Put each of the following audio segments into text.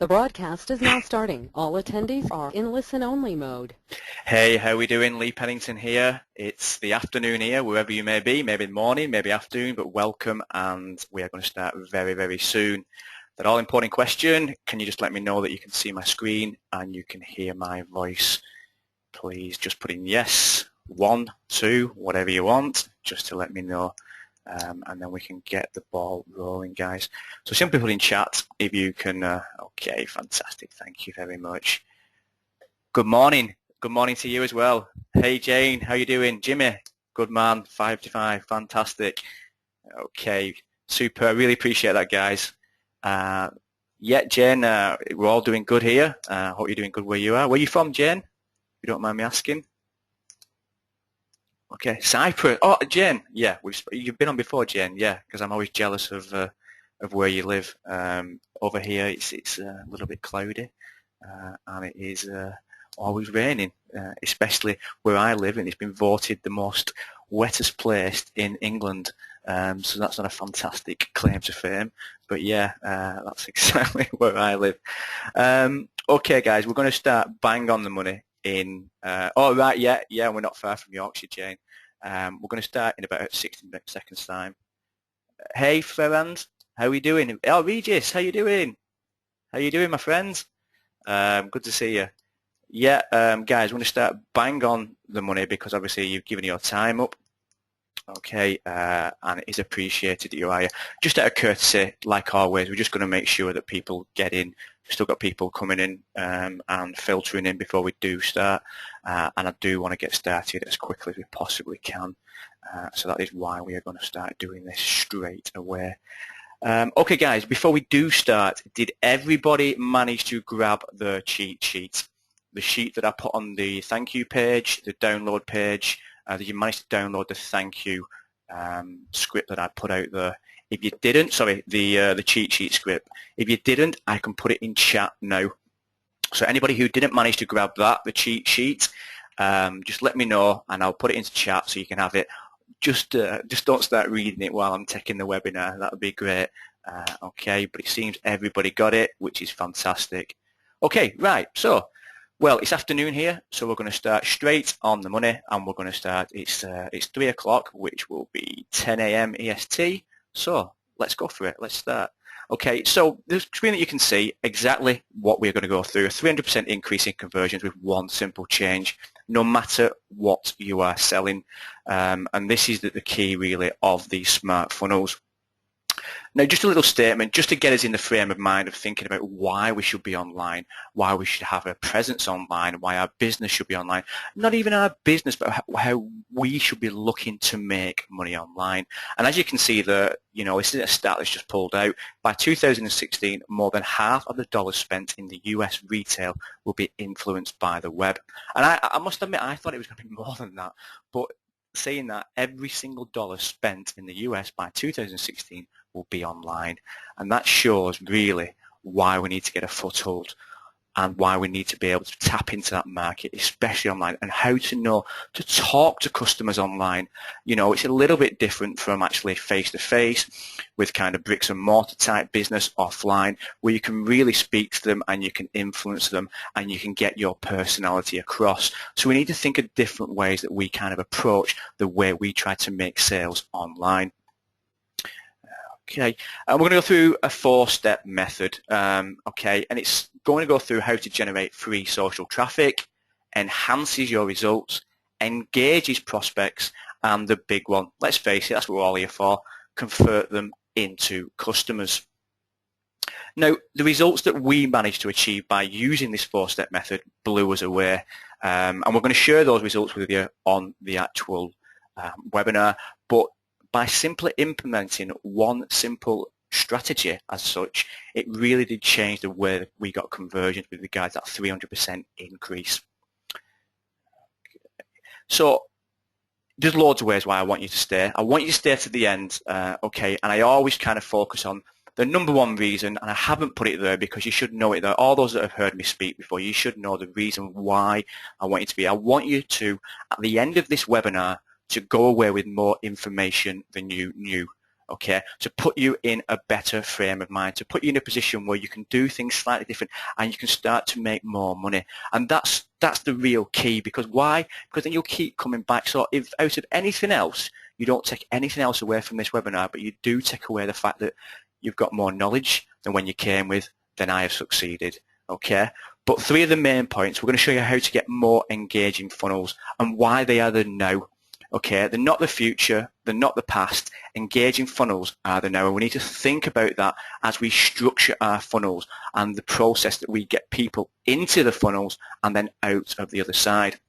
The broadcast is now starting. All attendees are in listen-only mode. Hey, how we doing? Lee Pennington here. It's the afternoon here, wherever you may be, maybe morning, maybe afternoon, but welcome, and we are going to start very, very soon. That all-important question, can you just let me know that you can see my screen and you can hear my voice? Please just put in yes, 1, 2, whatever you want, just to let me know. And then we can get the ball rolling, guys. So simply put in chat if you can. Okay, fantastic. Thank you very much. Good morning. Good morning to you as well. Hey, Jane, how you doing? Jimmy, good man, 5 to 5, fantastic. Okay, super. I really appreciate that, guys. Yeah, Jane, we're all doing good here. Hope you're doing good where you are. Where are you from, Jane? If you don't mind me asking. Okay, Cyprus. Oh, Jane, yeah, you've been on before, Jane. Yeah, because I'm always jealous of where you live. Over here, it's a little bit cloudy, and it is always raining, especially where I live, and it's been voted the most wettest place in England. So that's not a fantastic claim to fame, but yeah, that's exactly where I live. Okay, guys, we're going to start bang on the money. Oh right, yeah, we're not far from Yorkshire, Jane. We're going to start in about 60 seconds time. Hey Ferrand, how are you doing? Oh, Regis, how you doing? How you doing, my friends? Good to see you. Yeah, guys, we're going to start bang on the money because obviously you've given your time up. Okay, and it is appreciated that you are here. Just out of courtesy, like always, we're just going to make sure that people get in. We've still got people coming in and filtering in before we do start, and I do want to get started as quickly as we possibly can. So that is why we are going to start doing this straight away. Okay, guys, before we do start, did everybody manage to grab the cheat sheet? The sheet that I put on the thank you page, the download page, that you managed to download the thank you script that I put out there. If you didn't, sorry, the cheat sheet script. If you didn't, I can put it in chat now. So anybody who didn't manage to grab that, the cheat sheet, just let me know and I'll put it into chat so you can have it. Just don't start reading it while I'm taking the webinar. That would be great. Okay, but it seems everybody got it, which is fantastic. Okay, right, so. Well, it's afternoon here, so we're going to start straight on the money, and we're going to start, it's 3 o'clock, which will be 10 a.m. EST, so let's go for it, let's start. Okay, so the screen that you can see exactly what we're going to go through, a 300% increase in conversions with one simple change, no matter what you are selling, and this is the key really of these smart funnels. Now, just a little statement, just to get us in the frame of mind of thinking about why we should be online, why we should have a presence online, why our business should be online. Not even our business, but how we should be looking to make money online. And as you can see there, you know, this is a stat that's just pulled out. By 2016, more than half of the dollars spent in the US retail will be influenced by the web. And I must admit, I thought it was going to be more than that. But saying that every single dollar spent in the US by 2016 will be online, and that shows really why we need to get a foothold and why we need to be able to tap into that market, especially online, and how to know to talk to customers online. You know, it's a little bit different from actually face-to-face with kind of bricks and mortar type business offline, where you can really speak to them and you can influence them and you can get your personality across. So we need to think of different ways that we kind of approach the way we try to make sales online. Okay, we're going to go through a 4-step method, okay, and it's going to go through how to generate free social traffic, enhances your results, engages prospects, and the big one, let's face it, that's what we're all here for, convert them into customers. Now, the results that we managed to achieve by using this 4-step method blew us away, and we're going to share those results with you on the actual webinar, but by simply implementing one simple strategy as such, it really did change the way that we got conversions with regards to that 300% increase. So there's loads of ways why I want you to stay. I want you to stay to the end, okay, and I always kind of focus on the number one reason, and I haven't put it there because you should know it there. All those that have heard me speak before, you should know the reason why I want you to be. I want you to, at the end of this webinar, to go away with more information than you knew. okay, to put you in a better frame of mind, to put you in a position where you can do things slightly different and you can start to make more money. And that's the real key, because why? Because then you'll keep coming back. So if out of anything else, you don't take anything else away from this webinar, but you do take away the fact that you've got more knowledge than when you came with, then I have succeeded, okay? But 3 of the main points, we're going to show you how to get more engaging funnels and why they are the now. Okay, they're not the future, they're not the past. Engaging funnels are the now, and we need to think about that as we structure our funnels and the process that we get people into the funnels and then out of the other side.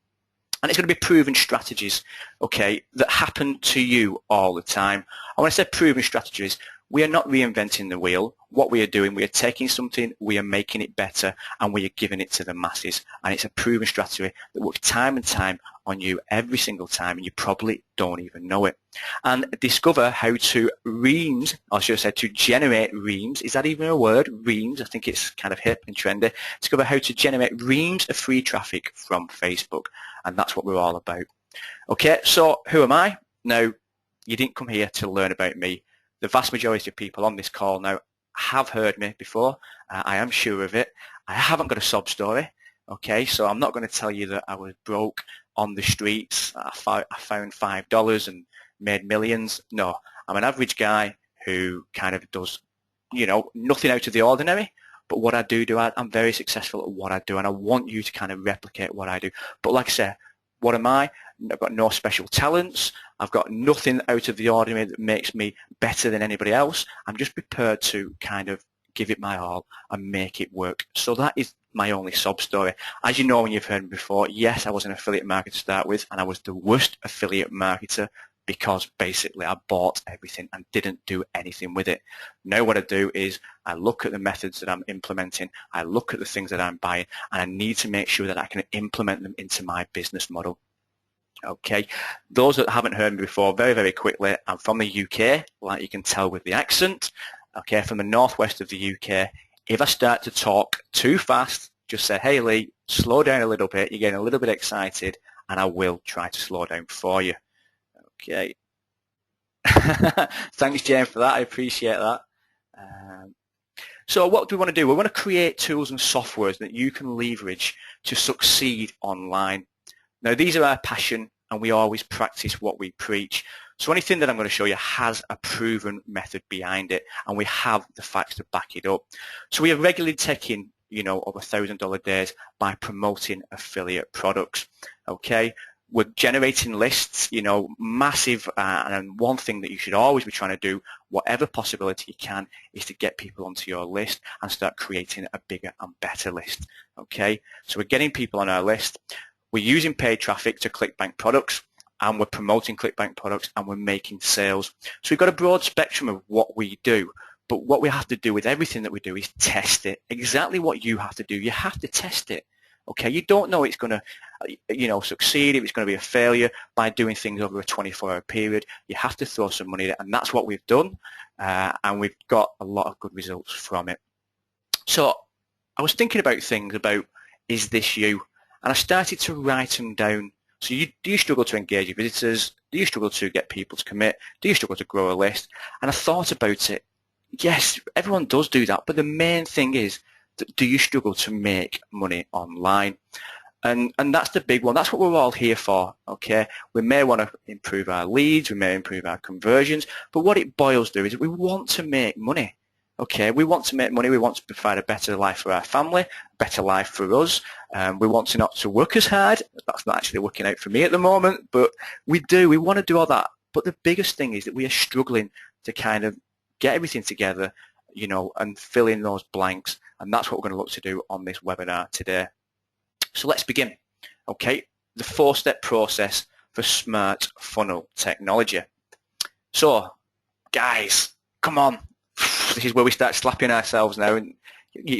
And it's going to be proven strategies, okay, that happen to you all the time. And when I say proven strategies, we are not reinventing the wheel. What we are doing, we are taking something, we are making it better, and we are giving it to the masses. And it's a proven strategy that works time and time on you every single time, and you probably don't even know it. And discover how to reams, or should I say to generate reams. Is that even a word? Reams. I think it's kind of hip and trendy. Discover how to generate reams of free traffic from Facebook. And that's what we're all about. Okay, so who am I? Now, you didn't come here to learn about me. The vast majority of people on this call now have heard me before. I am sure of it. I haven't got a sob story, okay? So I'm not going to tell you that I was broke on the streets. I found $5 and made millions. No, I'm an average guy who kind of does, you know, nothing out of the ordinary. But what I do, I'm very successful at what I do, and I want you to kind of replicate what I do. But like I said, what am I? I've got no special talents. I've got nothing out of the ordinary that makes me better than anybody else. I'm just prepared to kind of give it my all and make it work. So that is my only sob story. As you know, when you've heard me before, yes, I was an affiliate marketer to start with, and I was the worst affiliate marketer because basically I bought everything and didn't do anything with it. Now what I do is I look at the methods that I'm implementing, I look at the things that I'm buying, and I need to make sure that I can implement them into my business model. Okay, those that haven't heard me before, very, very quickly, I'm from the UK, like you can tell with the accent, okay, from the northwest of the UK. If I start to talk too fast, just say, hey Lee, slow down a little bit, you're getting a little bit excited, and I will try to slow down for you. Okay. Thanks, Jane, for that. I appreciate that. So what do we want to do? We want to create tools and softwares that you can leverage to succeed online. Now, these are our passion, and we always practice what we preach. So anything that I'm going to show you has a proven method behind it, and we have the facts to back it up. So we are regularly taking, you know, over $1,000 days by promoting affiliate products. Okay, we're generating lists, you know, massive, and one thing that you should always be trying to do, whatever possibility you can, is to get people onto your list and start creating a bigger and better list. Okay, so we're getting people on our list. We're using paid traffic to ClickBank products, and we're promoting ClickBank products, and we're making sales. So we've got a broad spectrum of what we do, but what we have to do with everything that we do is test it. Exactly what you have to do. You have to test it. Okay, you don't know it's going to, you know, succeed, if it's going to be a failure by doing things over a 24-hour period. You have to throw some money at it, and that's what we've done, and we've got a lot of good results from it. So I was thinking about things about, is this you? And I started to write them down. So do you struggle to engage your visitors? Do you struggle to get people to commit? Do you struggle to grow a list? And I thought about it. Yes, everyone does do that. But the main thing is, do you struggle to make money online? And that's the big one. That's what we're all here for, okay? We may want to improve our leads. We may improve our conversions. But what it boils to is we want to make money. Okay, we want to make money. We want to provide a better life for our family, a better life for us. We want to not to work as hard. That's not actually working out for me at the moment, but we do. We want to do all that. But the biggest thing is that we are struggling to kind of get everything together, you know, and fill in those blanks. And that's what we're going to look to do on this webinar today. So let's begin. Okay, the 4-step process for smart funnel technology. So, guys, come on. This is where we start slapping ourselves now and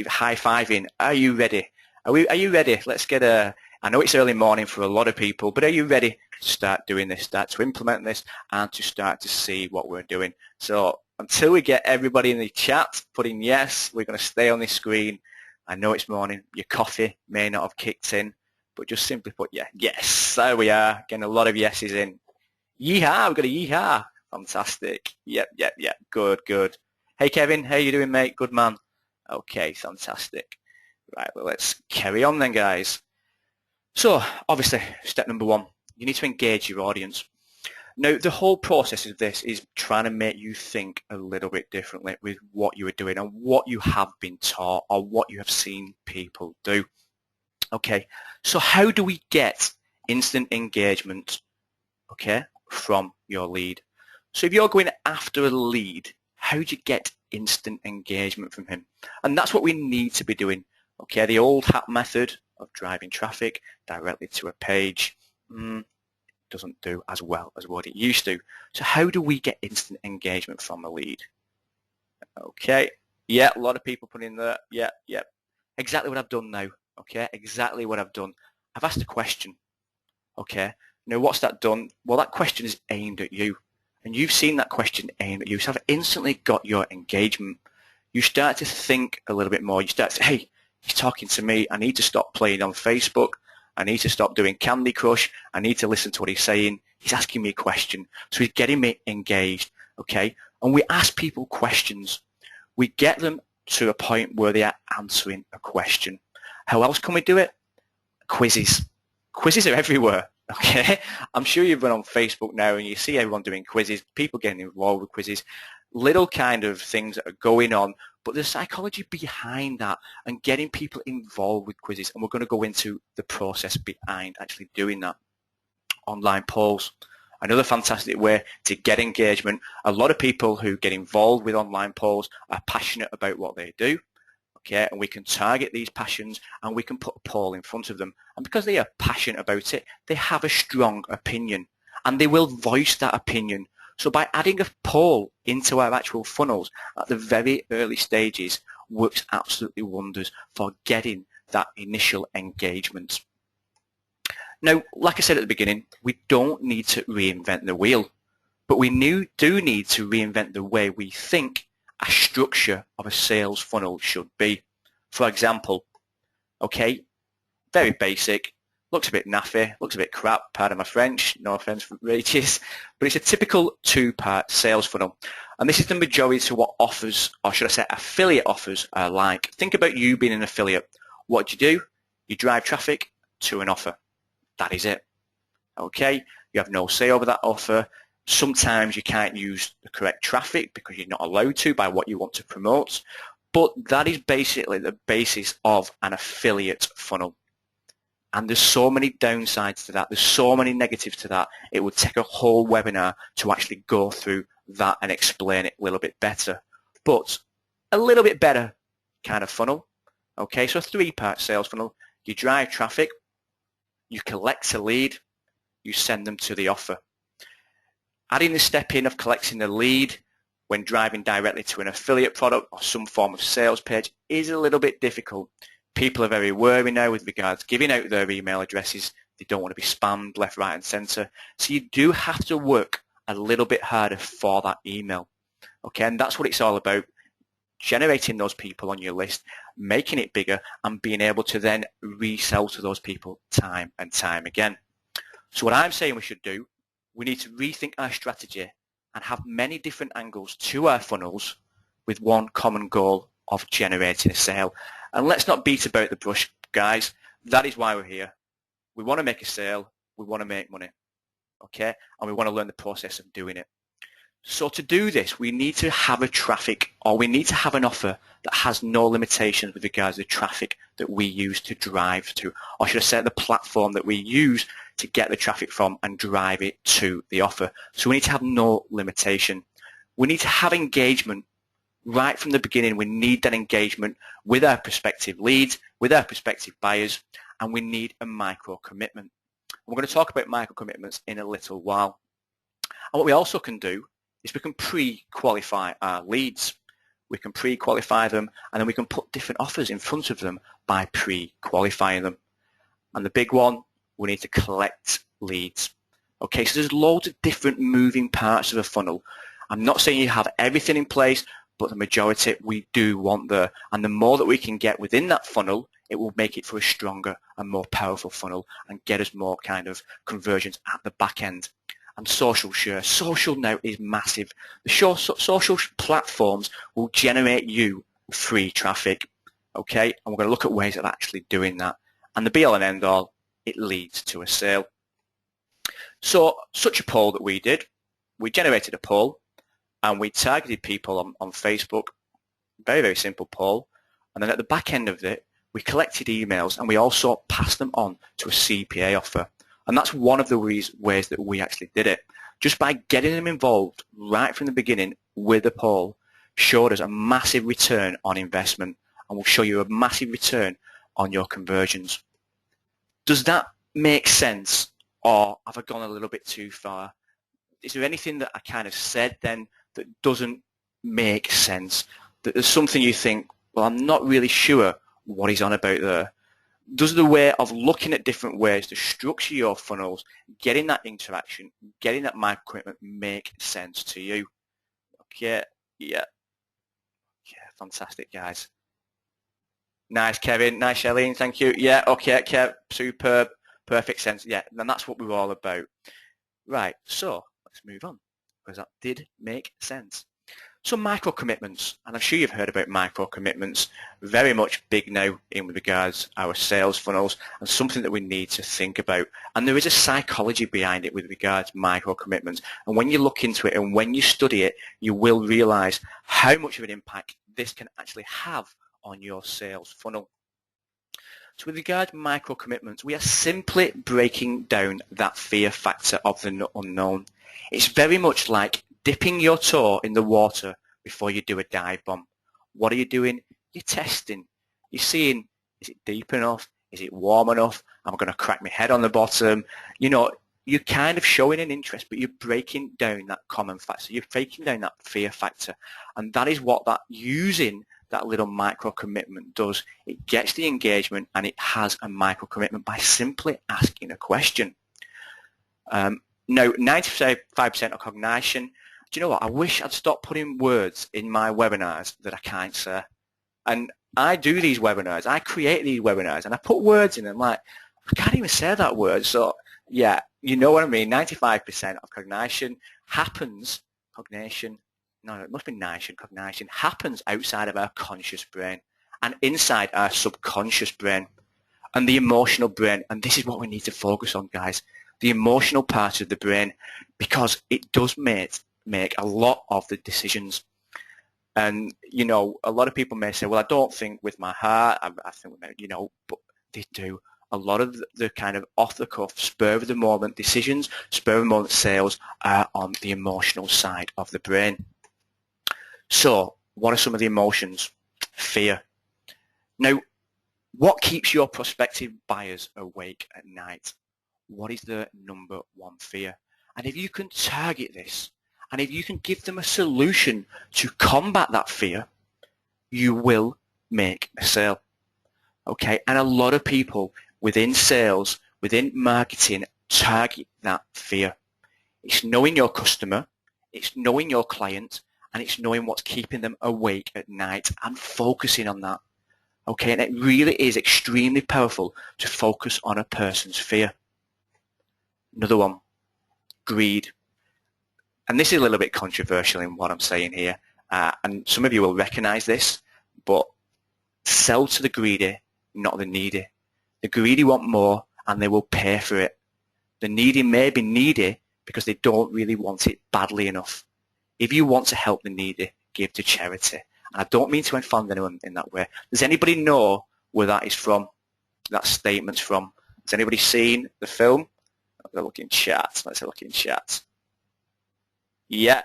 high-fiving. Are you ready? Are you ready? Let's get I know it's early morning for a lot of people, but are you ready to start doing this, start to implement this, and to start to see what we're doing? So until we get everybody in the chat putting yes, we're going to stay on this screen. I know it's morning. Your coffee may not have kicked in, but just simply put, yeah, yes, there we are. Getting a lot of yeses in. Yeehaw, we've got a yeehaw. Fantastic. Yep. Good, good. Hey, Kevin. How you doing, mate? Good man. Okay, fantastic. Right, well, let's carry on then, guys. So, obviously, step number one, you need to engage your audience. Now, the whole process of this is trying to make you think a little bit differently with what you are doing and what you have been taught or what you have seen people do. Okay, so how do we get instant engagement, okay, from your lead? So if you're going after a lead, how do you get instant engagement from him? And that's what we need to be doing. Okay, the old hat method of driving traffic directly to a page doesn't do as well as what it used to. So how do we get instant engagement from a lead? Okay, yeah, a lot of people put in there, yeah, exactly what I've done now, okay, exactly what I've done. I've asked a question, okay, now what's that done? Well, that question is aimed at you, and you've seen that question aimed at you, so I've instantly got your engagement. You start to think a little bit more, you start to say, hey, he's talking to me, I need to stop playing on Facebook, I need to stop doing Candy Crush, I need to listen to what he's saying, he's asking me a question, so he's getting me engaged, okay, and we ask people questions. We get them to a point where they are answering a question. How else can we do it? Quizzes. Quizzes are everywhere, okay? I'm sure you've been on Facebook now and you see everyone doing quizzes, people getting involved with quizzes, little kind of things that are going on, but the psychology behind that and getting people involved with quizzes, and we're going to go into the process behind actually doing that. Online polls. Another fantastic way to get engagement. A lot of people who get involved with online polls are passionate about what they do, okay, and we can target these passions and we can put a poll in front of them. And because they are passionate about it, they have a strong opinion and they will voice that opinion. So by adding a poll into our actual funnels at the very early stages works absolutely wonders for getting that initial engagement. Now, like I said at the beginning, we don't need to reinvent the wheel, but we do need to reinvent the way we think a structure of a sales funnel should be. For example, okay, very basic, looks a bit naffy, looks a bit crap, pardon my French, no offense from Regis, but it's a typical two-part sales funnel. And this is the majority of what offers, or should I say affiliate offers, are like. Think about you being an affiliate. What do? You drive traffic to an offer. That is it. Okay, you have no say over that offer. Sometimes you can't use the correct traffic because you're not allowed to by what you want to promote. But that is basically the basis of an affiliate funnel. And there's so many downsides to that. There's so many negatives to that. It would take a whole webinar to actually go through that and explain it a little bit better. But a little bit better kind of funnel. Okay, so a three-part sales funnel. You drive traffic, you collect a lead, you send them to the offer. Adding the step in of collecting the lead when driving directly to an affiliate product or some form of sales page is a little bit difficult. People are very wary now with regards to giving out their email addresses. They don't want to be spammed left, right and centre. So you do have to work a little bit harder for that email. Okay, and that's what it's all about. Generating those people on your list, making it bigger and being able to then resell to those people time and time again. So what I'm saying we should do, we need to rethink our strategy and have many different angles to our funnels with one common goal of generating a sale. And let's not beat about the bush, guys. That is why we're here. We want to make a sale. We want to make money. Okay? And we want to learn the process of doing it. So to do this, we need to have a traffic, or we need to have an offer that has no limitations with regards to the traffic that we use to drive to, or should I say the platform that we use to get the traffic from and drive it to the offer. So we need to have no limitation. We need to have engagement right from the beginning. We need that engagement with our prospective leads, with our prospective buyers, and we need a micro commitment. We're going to talk about micro commitments in a little while. And what we also can do is we can pre-qualify our leads. We can pre-qualify them, and then we can put different offers in front of them by pre-qualifying them. And the big one, we need to collect leads. Okay, so there's loads of different moving parts of a funnel. I'm not saying you have everything in place, but the majority we do want there. And the more that we can get within that funnel, it will make it for a stronger and more powerful funnel and get us more kind of conversions at the back end. and social share. Social now is massive. The social platforms will generate you free traffic, okay? And we're going to look at ways of actually doing that. And the be-all and end-all, it leads to a sale. So such a poll that we did, we generated a poll and we targeted people on Facebook. Very, very simple poll. And then at the back end of it, we collected emails and we also passed them on to a CPA offer. And that's one of the ways that we actually did it. Just by getting them involved right from the beginning with the poll showed us a massive return on investment, and will show you a massive return on your conversions. Does that make sense, or have I gone a little bit too far? Is there anything that I kind of said then that doesn't make sense? That there's something you think, well, I'm not really sure what he's on about there. Does the way of looking at different ways to structure your funnels, getting that interaction, getting that micro commitment make sense to you? Okay, yeah, fantastic, guys. Nice, Kevin. Nice, Shelleen. Thank you. Yeah, okay, Kev. Superb. Perfect sense. Yeah, and that's what we were all about. Right, so let's move on, because that did make sense. So micro commitments, and I'm sure you've heard about micro commitments, very much big now in regards to our sales funnels, and something that we need to think about. And there is a psychology behind it with regards to micro commitments. And when you look into it and when you study it, you will realize how much of an impact this can actually have on your sales funnel. So with regard to micro commitments, we are simply breaking down that fear factor of the unknown. It's very much like dipping your toe in the water before you do a dive bomb. What are you doing? You're testing. You're seeing, is it deep enough? Is it warm enough? Am I going to crack my head on the bottom? You know, you're kind of showing an interest, but you're breaking down that common factor. You're breaking down that fear factor. And that is what that using that little micro commitment does. It gets the engagement, and it has a micro commitment by simply asking a question. Now, 95% of cognition. Do you know what? I wish I'd stopped putting words in my webinars that I can't say. And I do these webinars. I create these webinars, and I put words in them like, I can't even say that word. So, yeah, you know what I mean. 95% of cognition happens, cognition happens outside of our conscious brain and inside our subconscious brain and the emotional brain. And this is what we need to focus on, guys. The emotional part of the brain, because it does make a lot of the decisions. And, you know, a lot of people may say, well, I don't think with my heart, I think with my, you know, but they do. A lot of the kind of off-the-cuff, spur-of-the-moment decisions, spur-of-the-moment sales are on the emotional side of the brain. So what are some of the emotions? Fear. Now, what keeps your prospective buyers awake at night? What is the number one fear? And if you can target this, and if you can give them a solution to combat that fear, you will make a sale. Okay, and a lot of people within sales, within marketing, target that fear. It's knowing your customer, it's knowing your client, and it's knowing what's keeping them awake at night and focusing on that. Okay, and it really is extremely powerful to focus on a person's fear. Another one, greed. And this is a little bit controversial in what I'm saying here, and some of you will recognize this, but sell to the greedy, not the needy. The greedy want more, and they will pay for it. The needy may be needy because they don't really want it badly enough. If you want to help the needy, give to charity. And I don't mean to offend anyone in that way. Does anybody know where that is from? That statement's from? Has anybody seen the film? Let's look in chat. Let's look in chat. Yeah.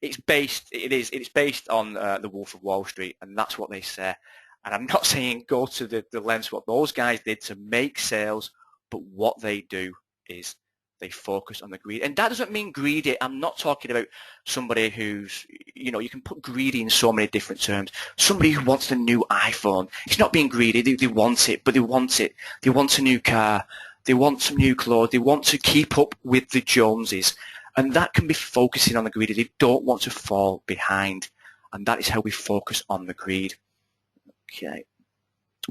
It's based on The Wolf of Wall Street, and that's what they say. And I'm not saying go to the lengths what those guys did to make sales, but what they do is they focus on the greed. And that doesn't mean greedy. I'm not talking about somebody who's, you know, you can put greedy in so many different terms. Somebody who wants the new iPhone. It's not being greedy. They want it, but they want it. They want a new car. They want some new clothes. They want to keep up with the Joneses. And that can be focusing on the greed. They don't want to fall behind. And that is how we focus on the greed. Okay.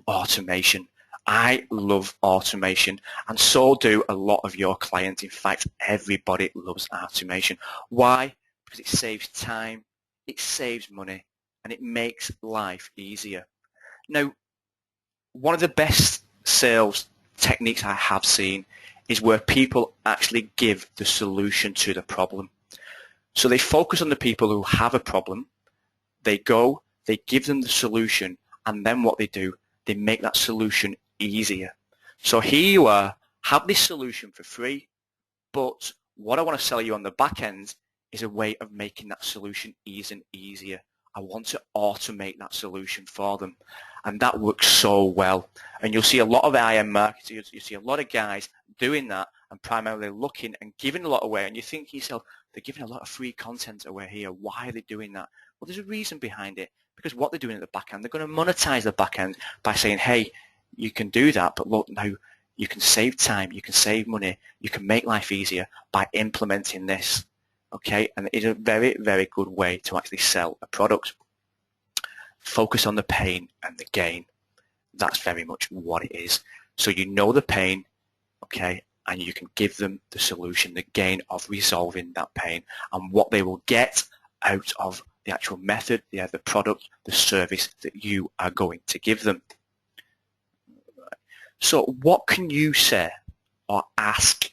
Automation. I love automation, and so do a lot of your clients. In fact, everybody loves automation. Why? Because it saves time, it saves money, and it makes life easier. Now, one of the best sales techniques I have seen is where people actually give the solution to the problem. So they focus on the people who have a problem. They go, they give them the solution, and then what they do, they make that solution easier. So here you are, have this solution for free, but what I want to sell you on the back end is a way of making that solution easier. I want to automate that solution for them. And that works so well. And you'll see a lot of IM marketers, you see a lot of guys doing that and primarily looking and giving a lot away. And you think to yourself, they're giving a lot of free content away here. Why are they doing that? Well, there's a reason behind it. Because what they're doing at the back end, they're going to monetize the back end by saying, hey, you can do that, but look now, you can save time, you can save money, you can make life easier by implementing this. Okay, and it is a very, very good way to actually sell a product. Focus on the pain and the gain. That's very much what it is. So you know the pain, okay, and you can give them the solution, the gain of resolving that pain and what they will get out of the actual method, the product, the service that you are going to give them. So what can you say or ask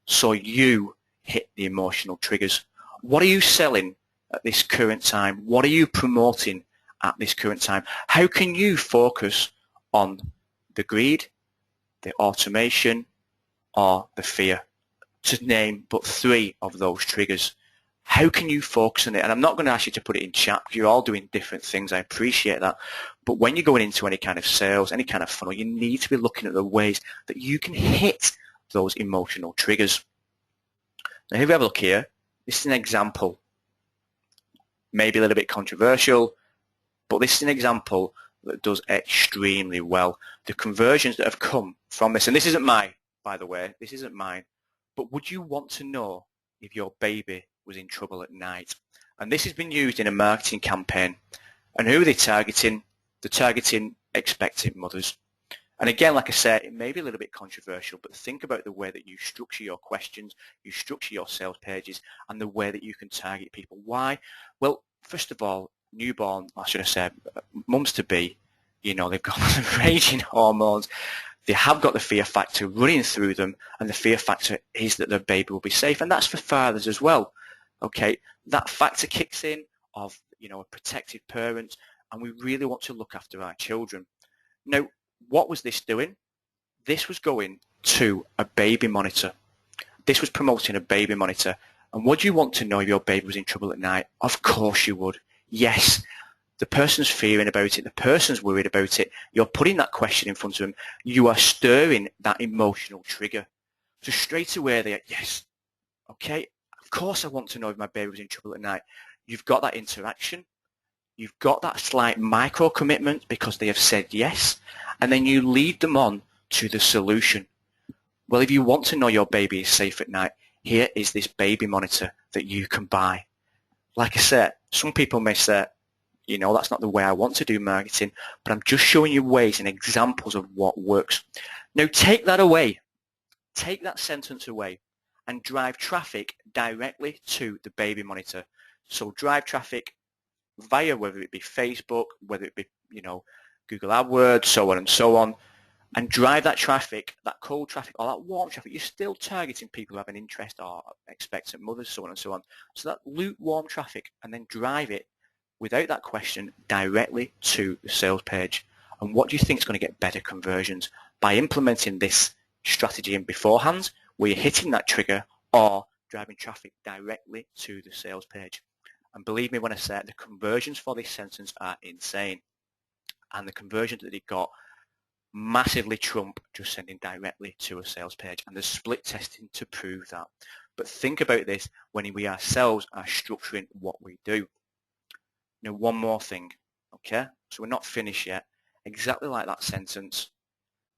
so you hit the emotional triggers? What are you selling at this current time? What are you promoting at this current time? How can you focus on the greed, the automation, or the fear? To name but 3 of those triggers. How can you focus on it? And I'm not going to ask you to put it in chat because you're all doing different things. I appreciate that. But when you're going into any kind of sales, any kind of funnel, you need to be looking at the ways that you can hit those emotional triggers. Now, if we have a look here, this is an example. Maybe a little bit controversial, but this is an example that does extremely well. The conversions that have come from this, and this isn't mine, by the way, this isn't mine, but would you want to know if your baby was in trouble at night? And this has been used in a marketing campaign. And who are they targeting? They're targeting expectant mothers. And again, like I said, it may be a little bit controversial, but think about the way that you structure your questions, you structure your sales pages, and the way that you can target people. Why? Well, first of all, newborn, I should have said, mums-to-be, you know, they've got raging hormones. They have got the fear factor running through them, and the fear factor is that their baby will be safe. And that's for fathers as well. Okay, that factor kicks in of, you know, a protective parent, and we really want to look after our children. Now, what was this doing? This was going to a baby monitor. This was promoting a baby monitor. And would you want to know if your baby was in trouble at night? Of course you would. Yes. The person's fearing about it. The person's worried about it. You're putting that question in front of them. You are stirring that emotional trigger. So straight away they're, yes, okay, of course I want to know if my baby was in trouble at night. You've got that interaction. You've got that slight micro commitment because they have said yes. And then you lead them on to the solution. Well, if you want to know your baby is safe at night, here is this baby monitor that you can buy. Like I said, some people may say, you know, that's not the way I want to do marketing, but I'm just showing you ways and examples of what works. Now take that away, take that sentence away and drive traffic directly to the baby monitor. So drive traffic via whether it be Facebook, whether it be, you know, Google AdWords, so on and so on, and drive that traffic, that cold traffic or that warm traffic. You're still targeting people who have an interest or expectant mothers, so on and so on. So that lukewarm traffic, and then drive it without that question directly to the sales page. And what do you think is going to get better conversions? By implementing this strategy in beforehand, where you're hitting that trigger or driving traffic directly to the sales page. And believe me when I say it, the conversions for this sentence are insane. And the conversions that they got massively trump just sending directly to a sales page. And there's split testing to prove that. But think about this when we ourselves are structuring what we do. Now, one more thing, okay? So we're not finished yet. Exactly like that sentence,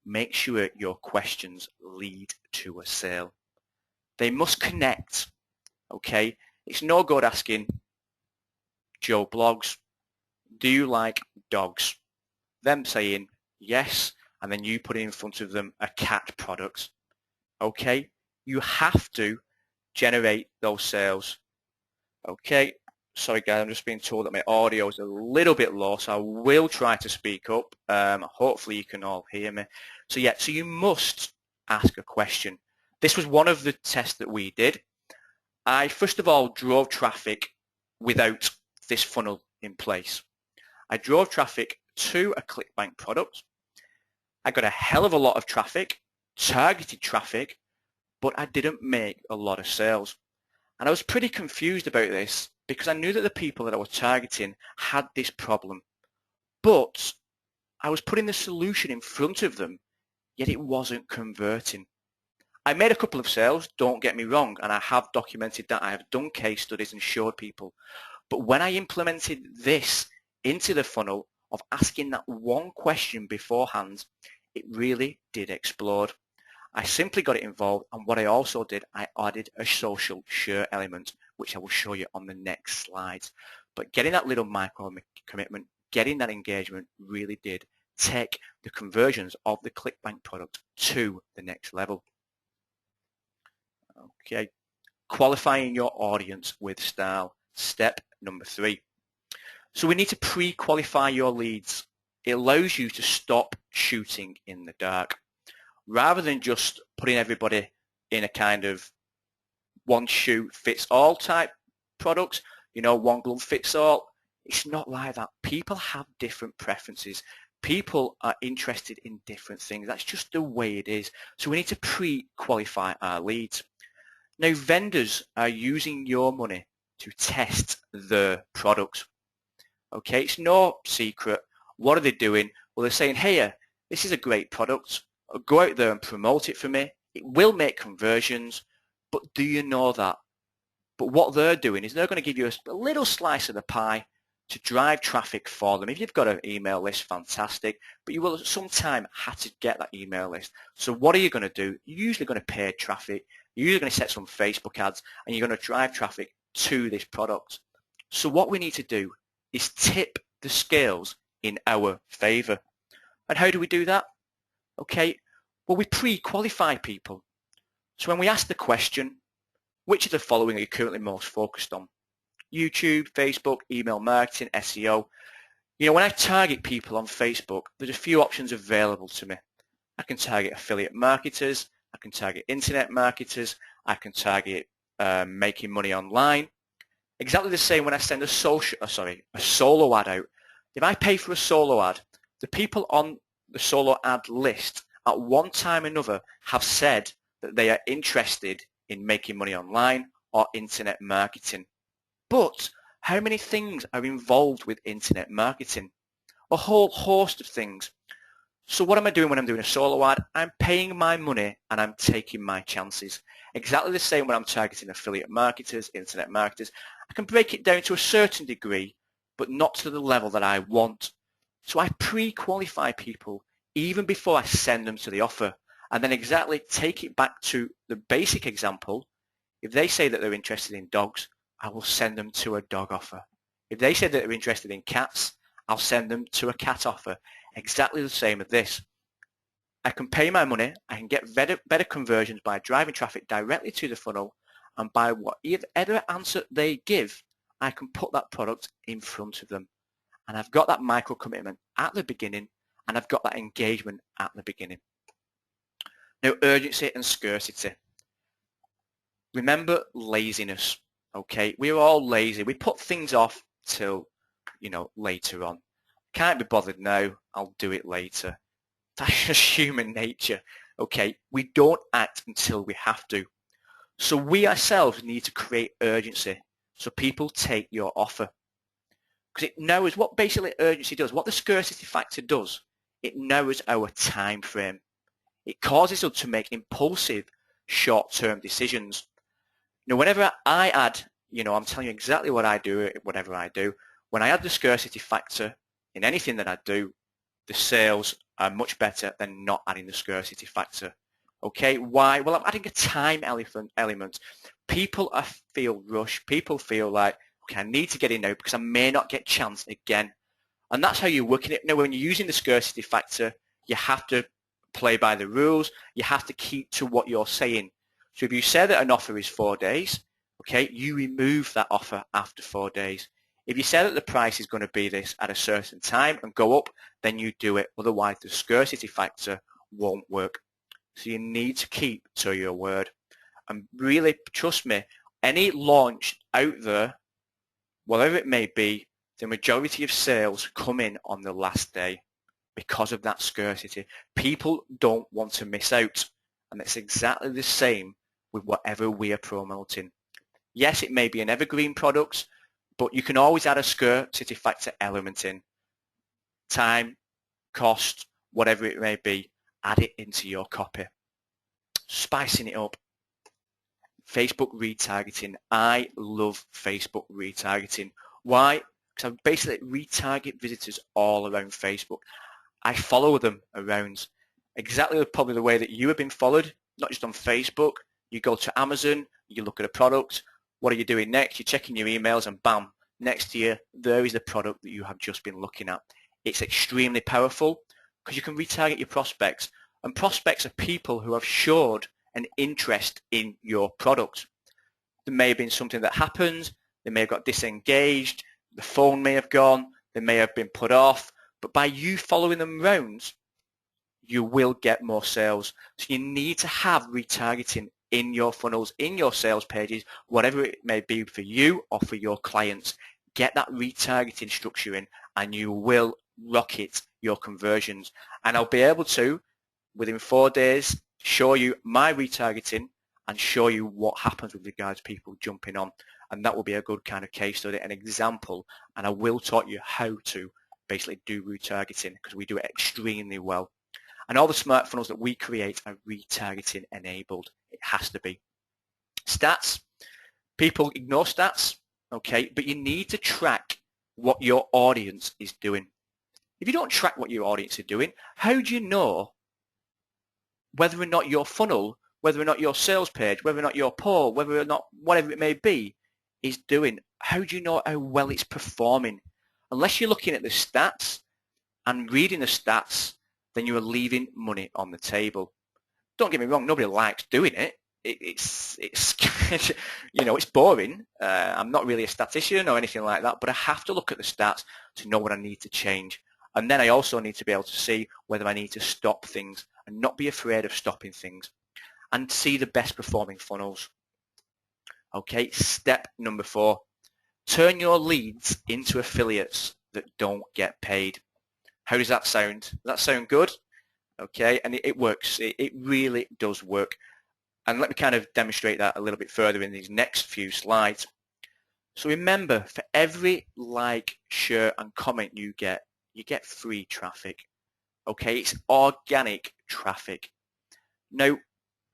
make sure your questions lead to a sale. They must connect, okay? It's no good asking Joe Blogs, do you like dogs? Them saying yes, and then you put in front of them a cat product. Okay, you have to generate those sales. Okay, sorry guys, I'm just being told that my audio is a little bit low, so I will try to speak up. Hopefully you can all hear me. So yeah, so you must ask a question. This was one of the tests that we did. I first of all drove traffic without this funnel in place. I drove traffic to a ClickBank product. I got a hell of a lot of traffic, targeted traffic, but I didn't make a lot of sales. And I was pretty confused about this because I knew that the people that I was targeting had this problem. But I was putting the solution in front of them, yet it wasn't converting. I made a couple of sales, don't get me wrong, and I have documented that. I have done case studies and showed people. But when I implemented this into the funnel of asking that one question beforehand, it really did explode. I simply got it involved, and what I also did, I added a social share element, which I will show you on the next slides. But getting that little micro commitment, getting that engagement really did take the conversions of the ClickBank product to the next level. Okay, qualifying your audience with style, step number 3. So we need to pre-qualify your leads. It allows you to stop shooting in the dark. Rather than just putting everybody in a kind of one shoe fits all type products, you know, one glove fits all, it's not like that. People have different preferences. People are interested in different things. That's just the way it is. So we need to pre-qualify our leads. Now, vendors are using your money to test the products. Okay, it's no secret. What are they doing? Well, they're saying, hey, this is a great product. Go out there and promote it for me. It will make conversions, but do you know that? But what they're doing is they're going to give you a little slice of the pie to drive traffic for them. If you've got an email list, fantastic, but you will at some time have to get that email list. So what are you going to do? You're usually going to pay traffic. You're usually going to set some Facebook ads, and you're going to drive traffic to this product. So what we need to do is tip the scales in our favor. And how do we do that? Okay, well, we pre-qualify people. So when we ask the question, which of the following are you currently most focused on? YouTube, Facebook, email marketing, SEO. You know, when I target people on Facebook, there's a few options available to me. I can target affiliate marketers. I can target internet marketers. I can target making money online. Exactly the same when I send a solo ad out. If I pay for a solo ad, the people on the solo ad list at one time or another have said that they are interested in making money online or internet marketing. But how many things are involved with internet marketing? A whole host of things. So what am I doing when I'm doing a solo ad? I'm paying my money and I'm taking my chances. Exactly the same when I'm targeting affiliate marketers, internet marketers. I can break it down to a certain degree, but not to the level that I want. So I pre-qualify people even before I send them to the offer, and then exactly take it back to the basic example. If they say that they're interested in dogs, I will send them to a dog offer. If they say that they're interested in cats, I'll send them to a cat offer. Exactly the same as this. I can pay my money, I can get better conversions by driving traffic directly to the funnel, and by whatever answer they give, I can put that product in front of them. And I've got that micro commitment at the beginning, and I've got that engagement at the beginning. Now, urgency and scarcity. Remember laziness, okay? We're all lazy. We put things off till, later on. Can't be bothered now, I'll do it later. That's just human nature, okay? We don't act until we have to. So we ourselves need to create urgency so people take your offer. Because it knows what basically urgency does, what the scarcity factor does. It knows our time frame. It causes us to make impulsive, short-term decisions. Whenever I add, I'm telling you exactly what I do, whatever I do. When I add the scarcity factor in anything that I do, the sales are much better than not adding the scarcity factor. Okay, why? Well, I'm adding a time element. People feel rushed. People feel like, okay, I need to get in now because I may not get chance again. And that's how you're working it. Now, when you're using the scarcity factor, you have to play by the rules. You have to keep to what you're saying. So if you say that an offer is 4 days, okay, you remove that offer after 4 days. If you say that the price is going to be this at a certain time and go up, then you do it. Otherwise, the scarcity factor won't work. So you need to keep to your word. And really, trust me, any launch out there, whatever it may be, the majority of sales come in on the last day because of that scarcity. People don't want to miss out. And it's exactly the same with whatever we are promoting. Yes, it may be an evergreen product, but you can always add a scarcity factor element in. Time, cost, whatever it may be, add it into your copy. Spicing it up. Facebook retargeting. I love Facebook retargeting. Why? Because I basically retarget visitors all around Facebook. I follow them around exactly probably the way that you have been followed, not just on Facebook. You go to Amazon, you look at a product. What are you doing next? You're checking your emails and bam, next to you, there is the product that you have just been looking at. It's extremely powerful because you can retarget your prospects. And prospects are people who have showed an interest in your product. There may have been something that happened. They may have got disengaged. The phone may have gone. They may have been put off. But by you following them around, you will get more sales. So you need to have retargeting in your funnels, in your sales pages, whatever it may be for you or for your clients. Get that retargeting structure in and you will rocket your conversions. And I'll be able to, within 4 days, show you my retargeting and show you what happens with regards to people jumping on. And that will be a good kind of case study, an example. And I will taught you how to basically do retargeting because we do it extremely well. And all the smart funnels that we create are retargeting enabled. It has to be. Stats. People ignore stats, okay, but you need to track what your audience is doing. If you don't track what your audience is doing, how do you know whether or not your funnel, whether or not your sales page, whether or not your poll, whether or not whatever it may be is doing? How do you know how well it's performing? Unless you're looking at the stats and reading the stats, then you are leaving money on the table. Don't get me wrong, nobody likes doing it. It's you know, it's boring. I'm not really a statistician or anything like that, but I have to look at the stats to know what I need to change. And then I also need to be able to see whether I need to stop things and not be afraid of stopping things and see the best performing funnels. Okay, step number 4, turn your leads into affiliates that don't get paid. How does that sound? Does that sound good? Okay, and it works. It really does work. And let me kind of demonstrate that a little bit further in these next few slides. So remember, for every like, share, and comment you get free traffic. Okay, it's organic traffic. Now,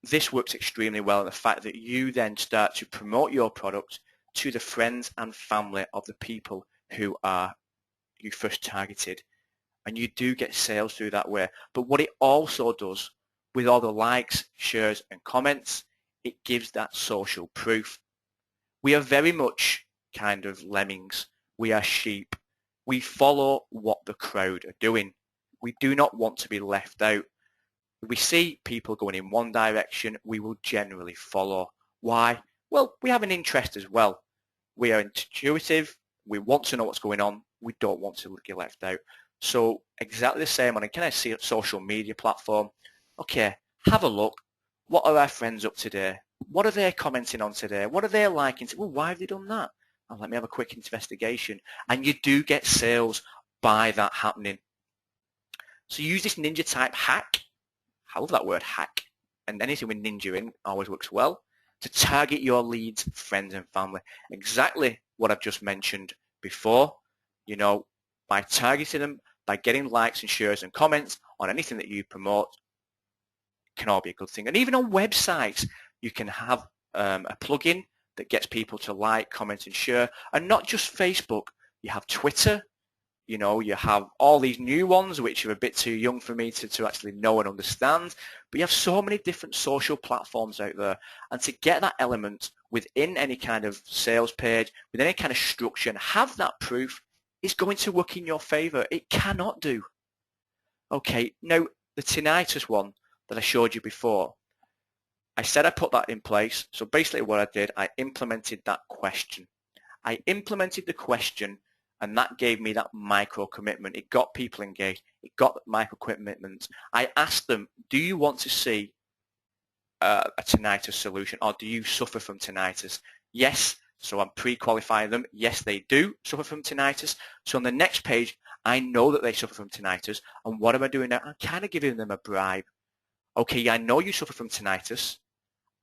this works extremely well in the fact that you then start to promote your product to the friends and family of the people who are you first targeted. And you do get sales through that way. But what it also does with all the likes, shares, and comments, it gives that social proof. We are very much kind of lemmings. We are sheep. We follow what the crowd are doing. We do not want to be left out. If we see people going in one direction, we will generally follow. Why? Well, we have an interest as well. We are intuitive. We want to know what's going on. We don't want to get left out. So exactly the same on a kind of social media platform. Okay, have a look. What are our friends up today? What are they commenting on today? What are they liking? Well, why have they done that? Oh, let me have a quick investigation. And you do get sales by that happening. So use this ninja type hack. I love that word, hack. And anything with ninja in always works well. To target your leads, friends and family. Exactly what I've just mentioned before. You know, by targeting them, by getting likes and shares and comments on anything that you promote, can all be a good thing. And even on websites, you can have a plugin that gets people to like, comment, and share. And not just Facebook. You have Twitter. You know, you have all these new ones, which are a bit too young for me to actually know and understand. But you have so many different social platforms out there. And to get that element within any kind of sales page, with any kind of structure, and have that proof, is going to work in your favor. It cannot do. Okay, now the tinnitus one that I showed you before, I said I put that in place. So basically what I did, I implemented that question. I implemented the question, and that gave me that micro commitment. It got people engaged. It got micro commitments. I asked them, do you want to see a tinnitus solution, or do you suffer from tinnitus? Yes. So I'm pre-qualifying them. Yes, they do suffer from tinnitus. So on the next page, I know that they suffer from tinnitus. And what am I doing now? I'm kind of giving them a bribe. Okay, I know you suffer from tinnitus.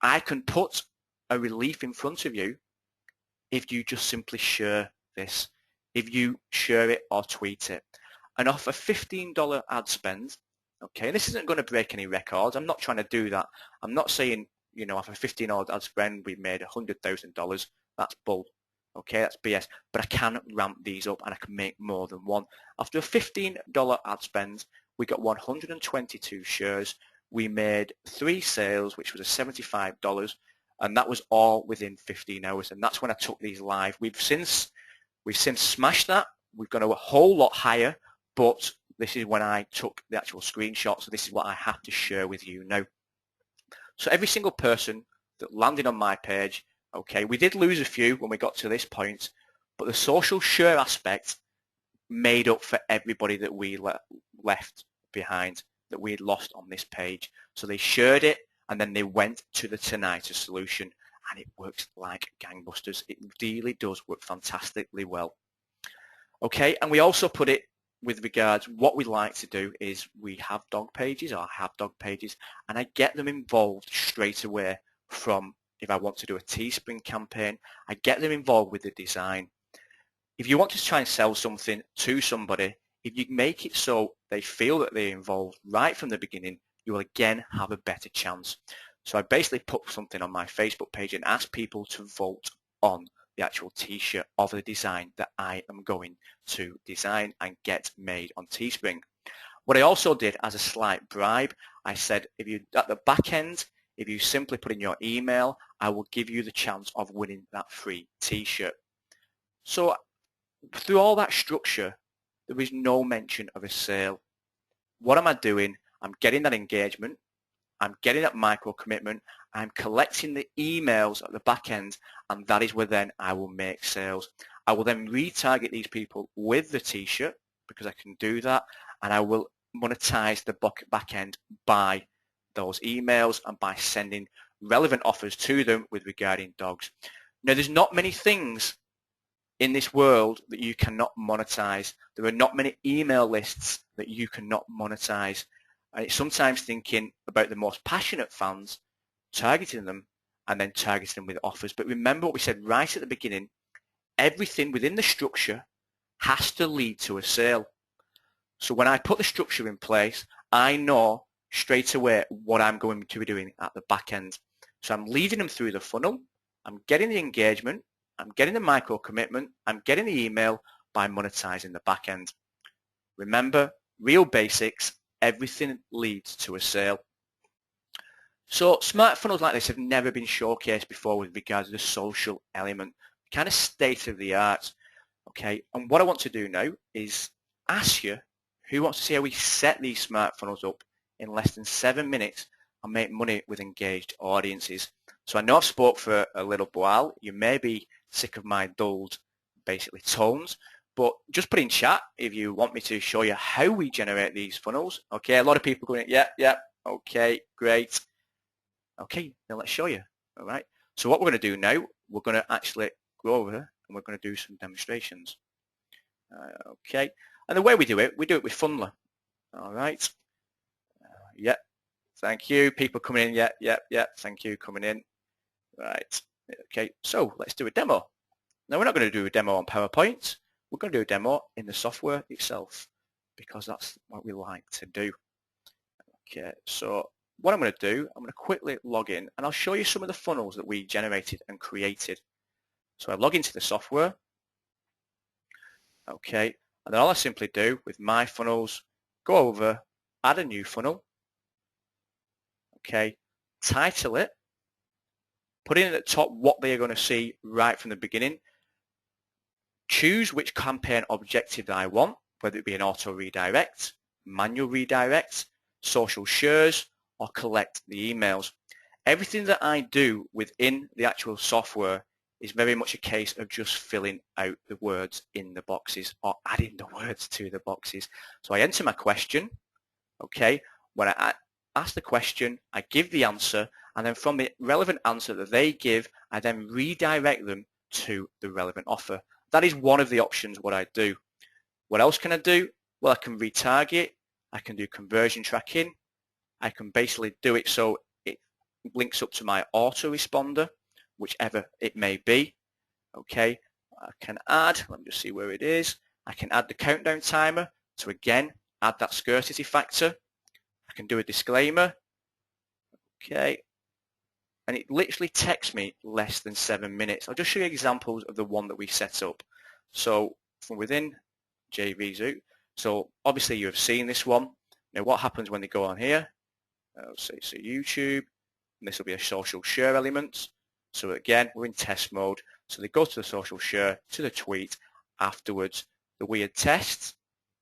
I can put a relief in front of you if you just simply share this, if you share it or tweet it. And off a $15 ad spend, okay, this isn't going to break any records. I'm not trying to do that. I'm not saying, you know, off a $15 ad spend, we made $100,000. That's bull. Okay, that's BS. But I can ramp these up and I can make more than one. After a $15 ad spend, we got 122 shares. We made 3 sales, which was a $75. And that was all within 15 hours. And that's when I took these live. We've since smashed that. We've gone a whole lot higher, but this is when I took the actual screenshot. So this is what I have to share with you now. So every single person that landed on my page, okay, we did lose a few when we got to this point, but the social share aspect made up for everybody that we left behind, that we had lost on this page. So they shared it, and then they went to the tinnitus solution, and it works like gangbusters. It really does work fantastically well. Okay, and we also put it with regards, what we like to do is we have dog pages, or I have dog pages, and I get them involved straight away from, if I want to do a Teespring campaign, I get them involved with the design. If you want to try and sell something to somebody, if you make it so they feel that they're involved right from the beginning, you will again have a better chance. So I basically put something on my Facebook page and ask people to vote on the actual t-shirt of the design that I am going to design and get made on Teespring. What I also did as a slight bribe, I said, if you at the back end, if you simply put in your email, I will give you the chance of winning that free t-shirt. So through all that structure, there is no mention of a sale. What am I doing? I'm getting that engagement. I'm getting that micro commitment. I'm collecting the emails at the back end, and that is where then I will make sales. I will then retarget these people with the t-shirt, because I can do that, and I will monetize the back end by those emails and by sending relevant offers to them with regarding dogs. Now, there's not many things in this world that you cannot monetize. There are not many email lists that you cannot monetize. And it's sometimes thinking about the most passionate fans, targeting them, and then targeting them with offers. But remember what we said right at the beginning, everything within the structure has to lead to a sale. So when I put the structure in place, I know straight away what I'm going to be doing at the back end. So I'm leading them through the funnel, I'm getting the engagement, I'm getting the micro commitment, I'm getting the email by monetizing the back end. Remember, real basics, everything leads to a sale. So smart funnels like this have never been showcased before with regards to the social element, kind of state of the art. Okay, and what I want to do now is ask you who wants to see how we set these smart funnels up in less than 7 minutes and make money with engaged audiences. So I know I've spoke for a little while. You may be sick of my dulled, basically, tones, but just put in chat if you want me to show you how we generate these funnels. Okay, a lot of people going, yeah, okay, great. Okay, now let's show you. All right. So what we're going to do now, we're going to actually go over and we're going to do some demonstrations. Okay, and the way we do it with Funneler. All right. Yeah, thank you. People coming in. Yeah. Thank you, coming in. Right. Okay, so let's do a demo. Now we're not going to do a demo on PowerPoint. We're going to do a demo in the software itself because that's what we like to do. Okay, so what I'm going to do, I'm going to quickly log in and I'll show you some of the funnels that we generated and created. So I log into the software. Okay, and then all I simply do with my funnels, go over, add a new funnel. Okay, title it, put in at the top what they are going to see right from the beginning. Choose which campaign objective that I want, whether it be an auto redirect, manual redirect. social shares, or collect the emails. Everything that I do within the actual software is very much a case of just filling out the words in the boxes or adding the words to the boxes. So I enter my question, okay? When I ask the question, I give the answer, and then from the relevant answer that they give, I then redirect them to the relevant offer. That is one of the options what I do. What else can I do? Well, I can retarget, I can do conversion tracking, I can basically do it so it links up to my autoresponder, whichever it may be. Okay, I can add, let me just see where it is. I can add the countdown timer to again add that scarcity factor. I can do a disclaimer. Okay, and it literally takes me less than 7 minutes. I'll just show you examples of the one that we set up. So from within JVZoo, so obviously you have seen this one. Now what happens when they go on here? Say it's a YouTube, and this will be a social share element. So again, we're in test mode. So they go to the social share, to the tweet, afterwards the weird test.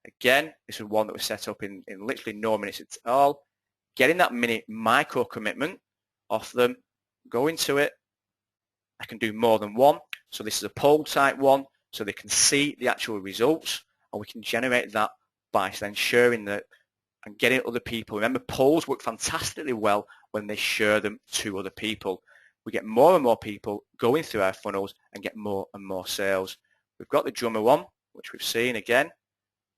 Again, this is one that was set up in literally no minutes at all. Getting that minute micro commitment off them, go into it. I can do more than one. So this is a poll type one, so they can see the actual results, and we can generate that by then sharing that and getting other people. Remember, polls work fantastically well when they share them to other people. We get more and more people going through our funnels and get more and more sales. We've got the drummer one, which we've seen again.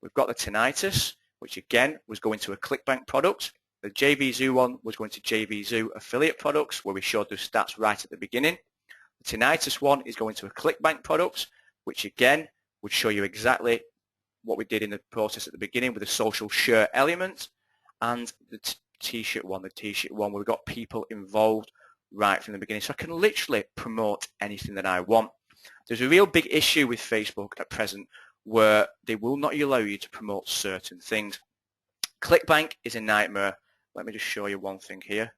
We've got the tinnitus, which again was going to a ClickBank product. The JVZoo one was going to JVZoo affiliate products, where we showed the stats right at the beginning. The tinnitus one is going to a ClickBank product, which again would show you exactly what we did in the process at the beginning with the social share element, and the t-shirt one where we got people involved right from the beginning. So I can literally promote anything that I want. There's a real big issue with Facebook at present where they will not allow you to promote certain things. ClickBank is a nightmare. Let me just show you one thing here.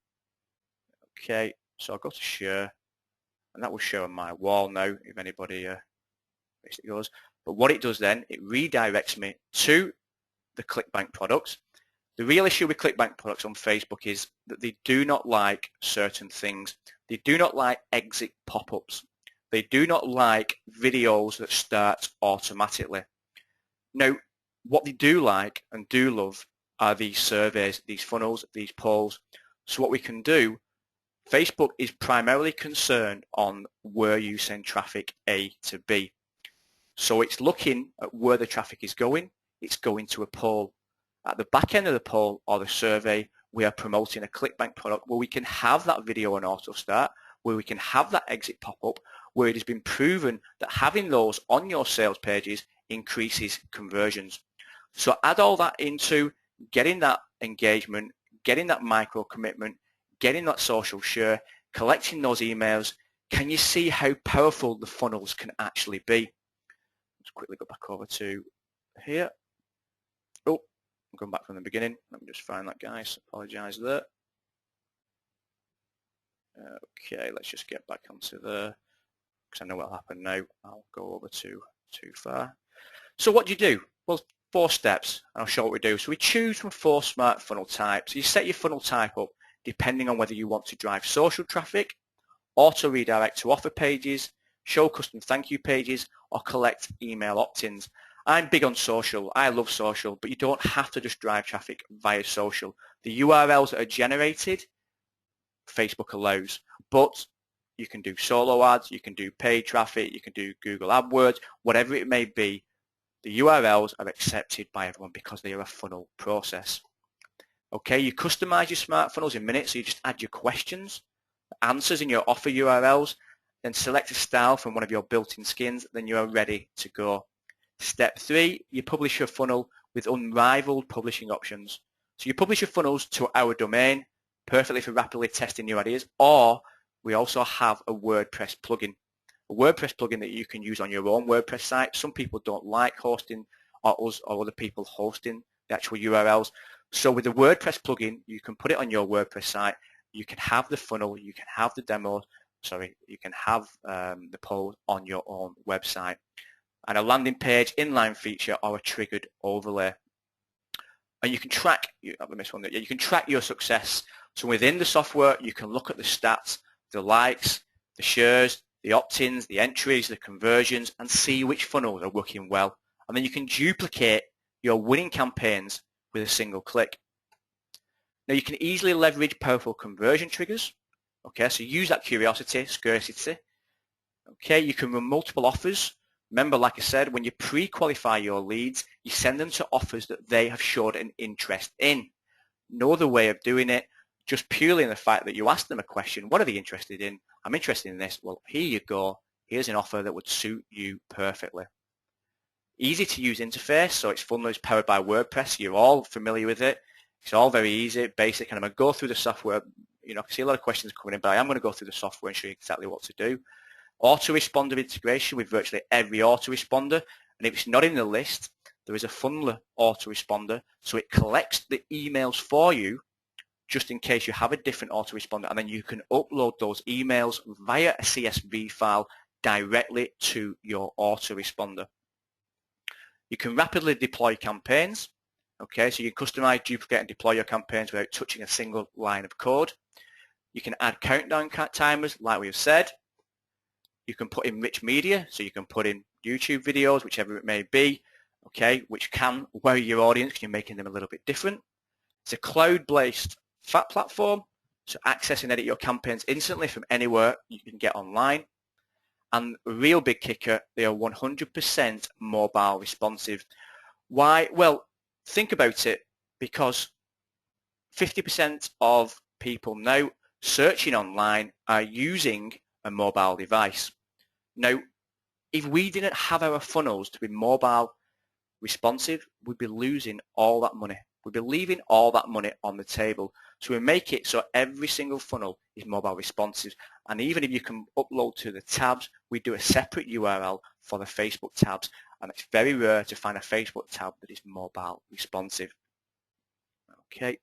Okay, so I'll go to share, and that will show on my wall now if anybody basically goes. But what it does then, it redirects me to the ClickBank products. The real issue with ClickBank products on Facebook is that they do not like certain things. They do not like exit pop-ups. They do not like videos that start automatically. Now, what they do like and do love are these surveys, these funnels, these polls. So what we can do, Facebook is primarily concerned on where you send traffic A to B. So it's looking at where the traffic is going. It's going to a poll. At the back end of the poll or the survey, we are promoting a ClickBank product where we can have that video and auto start, where we can have that exit pop-up, where it has been proven that having those on your sales pages increases conversions. So add all that into getting that engagement, getting that micro commitment, getting that social share, collecting those emails. Can you see how powerful the funnels can actually be? Let's quickly go back over to here. Oh, I'm going back from the beginning. Let me just find that, guys. Apologize there. Okay, let's just get back onto there because I know what'll happen now. I'll go over too far. So what do you do? Well, 4 steps, and I'll show what we do. So we choose from 4 smart funnel types. You set your funnel type up depending on whether you want to drive social traffic, auto redirect to offer pages, show custom thank you pages, or collect email opt-ins. I'm big on social. I love social, but you don't have to just drive traffic via social. The URLs that are generated, Facebook allows, but you can do solo ads, you can do paid traffic, you can do Google AdWords, whatever it may be. The URLs are accepted by everyone because they are a funnel process. Okay, you customize your smart funnels in minutes, so you just add your questions, answers in your offer URLs, then select a style from one of your built-in skins, then you are ready to go. Step 3, you publish your funnel with unrivaled publishing options. So you publish your funnels to our domain, perfectly for rapidly testing new ideas, or we also have a WordPress plugin. A WordPress plugin that you can use on your own WordPress site. Some people don't like hosting or us or other people hosting the actual URLs. So with the WordPress plugin, you can put it on your WordPress site. You can have the funnel, you can have the demo, you can have the poll on your own website. And a landing page, inline feature, or a triggered overlay. And you can track, I missed one there. Yeah, you can track your success. So within the software, you can look at the stats, the likes, the shares, the opt-ins, the entries, the conversions, and see which funnels are working well. And then you can duplicate your winning campaigns with a single click. Now you can easily leverage powerful conversion triggers. Okay, so use that curiosity, scarcity. Okay, you can run multiple offers. Remember, like I said, when you pre-qualify your leads, you send them to offers that they have showed an interest in. No other way of doing it, just purely in the fact that you ask them a question, what are they interested in? I'm interested in this. Well, here you go. Here's an offer that would suit you perfectly. Easy to use interface, so it's Funnel powered by WordPress. You're all familiar with it. It's all very easy, basic, and I'm going to go through the software. You know, I can see a lot of questions coming in, but I am going to go through the software and show you exactly what to do. Autoresponder integration with virtually every autoresponder, and if it's not in the list, there is a Funnel autoresponder, so it collects the emails for you just in case you have a different autoresponder, and then you can upload those emails via a CSV file directly to your autoresponder. You can rapidly deploy campaigns. Okay, so you can customize, duplicate, and deploy your campaigns without touching a single line of code. You can add countdown timers, like we have said. You can put in rich media, so you can put in YouTube videos, whichever it may be, okay, which can worry your audience because you're making them a little bit different. It's a cloud-based fat platform, so access and edit your campaigns instantly from anywhere you can get online. And a real big kicker, they are 100% mobile responsive. Why? Well, think about it, because 50% of people now searching online are using a mobile device. Now, if we didn't have our funnels to be mobile responsive, we'd be losing all that money. We'd be leaving all that money on the table. So we make it so every single funnel is mobile responsive. And even if you can upload to the tabs, we do a separate URL for the Facebook tabs. And it's very rare to find a Facebook tab that is mobile responsive. Okay.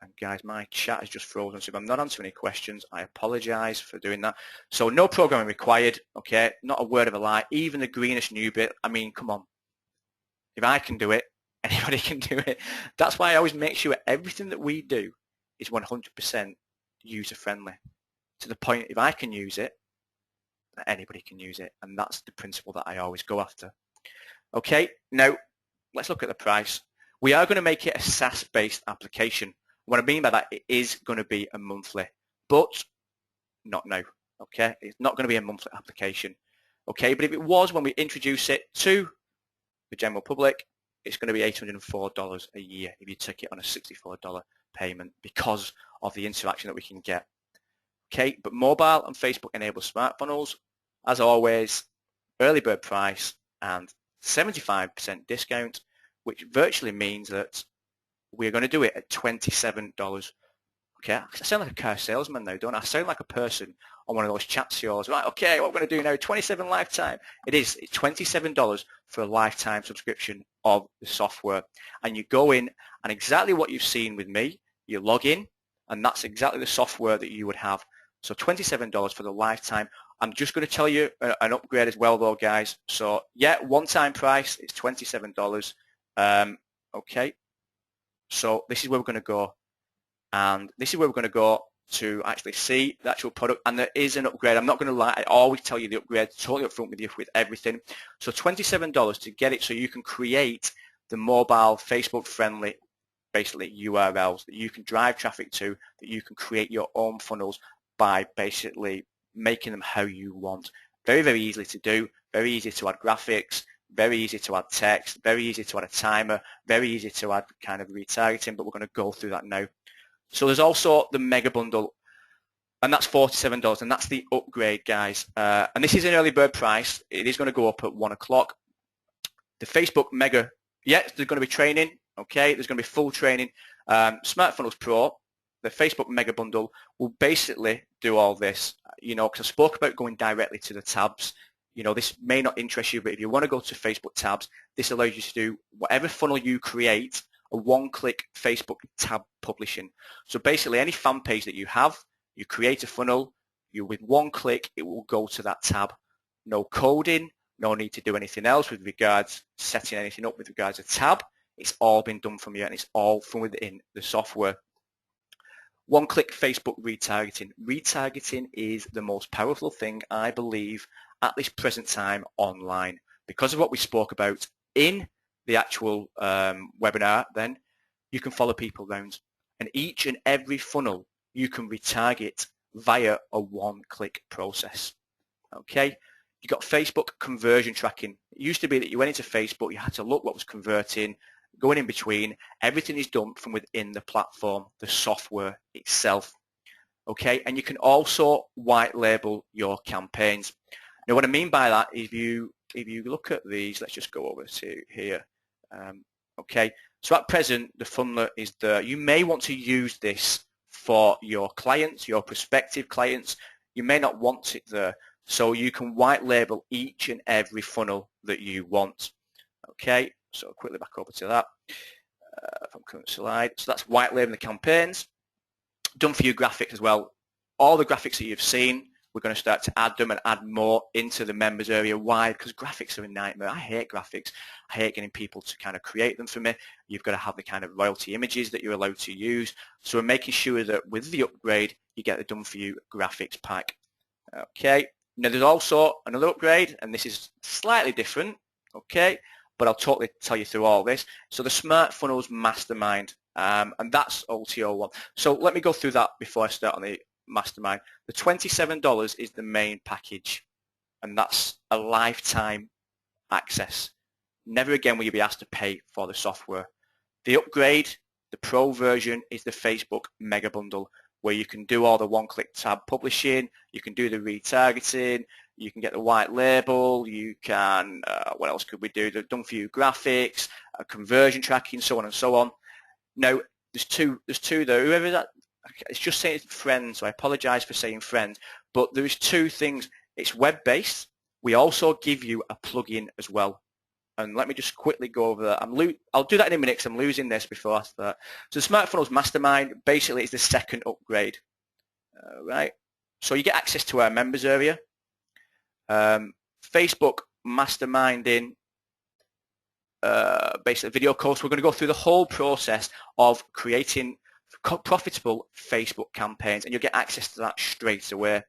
And guys, my chat is just frozen, so if I'm not answering any questions, I apologize for doing that. So no programming required, okay? Not a word of a lie. Even the greenish newbie, I mean, come on. If I can do it, anybody can do it. That's why I always make sure everything that we do is 100% user-friendly. To the point, if I can use it, anybody can use it. And that's the principle that I always go after. Okay, now let's look at the price. We are going to make it a SaaS-based application. What I mean by that, it is going to be a monthly, but not now, okay? It's not going to be a monthly application, okay? But if it was, when we introduce it to the general public, it's going to be $804 a year if you take it on a $64 payment because of the interaction that we can get, okay? But mobile and Facebook-enabled smart funnels, as always, early bird price and 75% discount, which virtually means that we're going to do it at $27. Okay, I sound like a car salesman now, don't I? I sound like a person on one of those chat shows. Right, okay, what we're going to do now, 27 lifetime. It's $27 for a lifetime subscription of the software. And you go in, and exactly what you've seen with me, you log in, and that's exactly the software that you would have. So $27 for the lifetime. I'm just going to tell you an upgrade as well, though, guys. So, yeah, one-time price is $27. Okay. So this is where we're going to go, and this is where we're going to go to actually see the actual product, and there is an upgrade. I'm not going to lie, I always tell you the upgrade, totally upfront with you with everything. So $27 to get it so you can create the mobile Facebook-friendly, basically, URLs that you can drive traffic to, that you can create your own funnels by basically making them how you want. Very, very easily to do, very easy to add graphics, very easy to add text, very easy to add a timer, very easy to add kind of retargeting, but we're going to go through that now. So there's also the mega bundle, and that's $47, and that's the upgrade, guys. And this is an early bird price. It is going to go up at 1 o'clock. The Facebook mega, yeah, there's going to be training, okay? There's going to be full training. Smart Funnels Pro, the Facebook mega bundle, will basically do all this, you know, because I spoke about going directly to the tabs. You know, this may not interest you, but if you want to go to Facebook tabs, this allows you to do whatever funnel you create, a one-click Facebook tab publishing. So basically, any fan page that you have, you create a funnel, with one click, it will go to that tab. No coding, no need to do anything else with regards setting anything up with regards to tab. It's all been done from you, and it's all from within the software. One-click Facebook retargeting. Retargeting is the most powerful thing, I believe, at this present time online. Because of what we spoke about in the actual webinar, then you can follow people around. And each and every funnel you can retarget via a one-click process. Okay? You got Facebook conversion tracking. It used to be that you went into Facebook, you had to look what was converting, going in between. Everything is done from within the platform, the software itself. Okay, and you can also white label your campaigns. Now, what I mean by that, if you look at these, let's just go over to here. Okay, so at present, the funnel is there. You may want to use this for your clients, your prospective clients. You may not want it there, so you can white label each and every funnel that you want. Okay. So quickly back over to that from current slide. So that's white labeling the campaigns. Done for you graphics as well. All the graphics that you've seen, we're going to start to add them and add more into the members area. Why? Because graphics are a nightmare. I hate graphics. I hate getting people to kind of create them for me. You've got to have the kind of royalty images that you're allowed to use. So we're making sure that with the upgrade, you get the done for you graphics pack. Okay. Now there's also another upgrade, and this is slightly different. Okay. But I'll totally tell you through all this. So the Smart Funnels Mastermind, and that's OTO1. So let me go through that before I start on the Mastermind. The $27 is the main package, and that's a lifetime access. Never again will you be asked to pay for the software. The upgrade, the Pro version, is the Facebook Mega Bundle, where you can do all the one-click tab publishing, you can do the retargeting, you can get the white label, you can, what else could we do? The done for you graphics, conversion tracking, so on and so on. Now, there's two there. Whoever that, it's just saying friend, so I apologize for saying friend, but there is two things. It's web-based. We also give you a plugin as well. And let me just quickly go over that. I'll do that in a minute because I'm losing this before I start. So the Smart Funnels Mastermind basically is the second upgrade. Right. So you get access to our members area. Facebook Masterminding, basically video course. We're going to go through the whole process of creating profitable Facebook campaigns, and you'll get access to that straight away.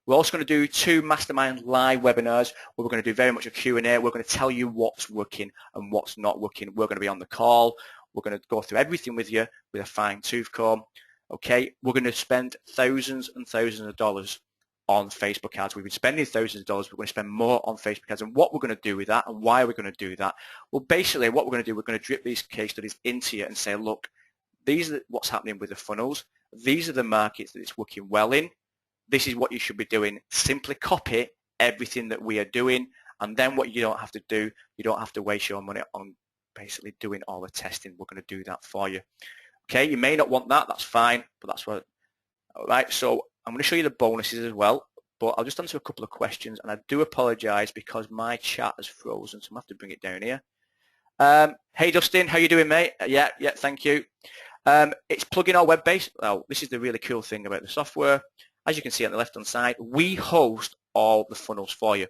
We're also going to do 2 Mastermind live webinars where we're going to do very much a Q&A. We're going to tell you what's working and what's not working. We're going to be on the call. We're going to go through everything with you with a fine-tooth comb. Okay, we're going to spend thousands and thousands of dollars on Facebook ads. We've been spending thousands of dollars. We're going to spend more on Facebook ads. And what we're going to do with that and why we're going to do that? Well, basically what we're going to do, we're going to drip these case studies into you and say, look, these are what's happening with the funnels. These are the markets that it's working well in. This is what you should be doing. Simply copy everything that we are doing, and then what you don't have to do, you don't have to waste your money on basically doing all the testing. We're going to do that for you. Okay, you may not want that, that's fine, but that's what. All right, so I'm going to show you the bonuses as well, but I'll just answer a couple of questions, and I do apologize because my chat has frozen, so I'm going to have to bring it down here. Hey Dustin, how you doing, mate? Yeah, thank you. It's plugin or web-based. Well, this is the really cool thing about the software. As you can see on the left-hand side, we host all the funnels for you.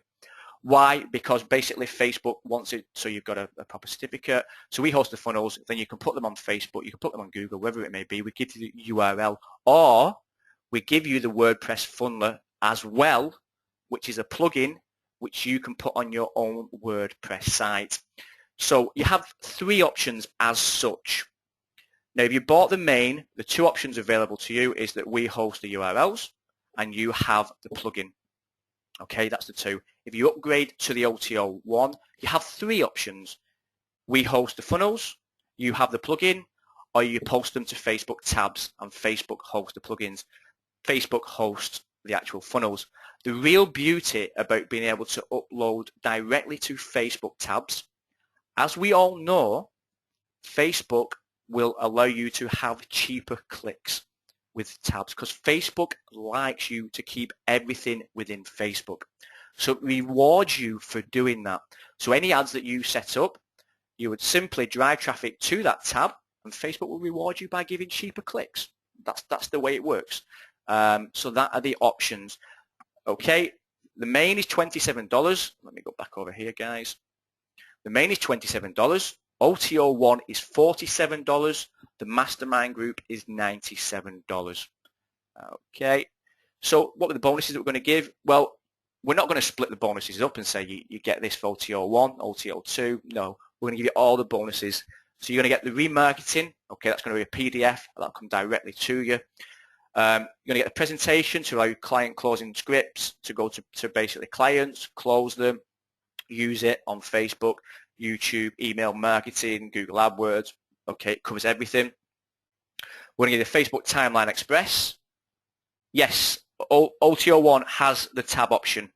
Why? Because basically Facebook wants it so you've got a proper certificate. So we host the funnels, then you can put them on Facebook, you can put them on Google, wherever it may be. We give you the URL, or we give you the WordPress funneler as well, which is a plugin which you can put on your own WordPress site. So you have 3 options as such. Now, if you bought the main, the 2 options available to you is that we host the URLs and you have the plugin. Okay, that's the 2. If you upgrade to the OTO1, you have 3 options. We host the funnels, you have the plugin, or you post them to Facebook tabs and Facebook hosts the plugins. Facebook hosts the actual funnels. The real beauty about being able to upload directly to Facebook tabs, as we all know, Facebook will allow you to have cheaper clicks with tabs because Facebook likes you to keep everything within Facebook. So it rewards you for doing that. So any ads that you set up, you would simply drive traffic to that tab and Facebook will reward you by giving cheaper clicks. That's the way it works. So that are the options. Okay, the main is $27. Let me go back over here, guys. The main is $27. OTO1 is $47. The mastermind group is $97. Okay. So what were the bonuses that we're going to give? Well, we're not going to split the bonuses up and say you get this for OTO1, OTO2. No, we're going to give you all the bonuses. So you're going to get the remarketing. Okay, that's going to be a PDF. That'll come directly to you. You're going to get the presentation to allow your client closing scripts to go to basically clients, close them, use it on Facebook, YouTube, email marketing, Google AdWords. Okay, it covers everything. We're going to give you the Facebook Timeline Express. Yes, OTO1 has the tab option.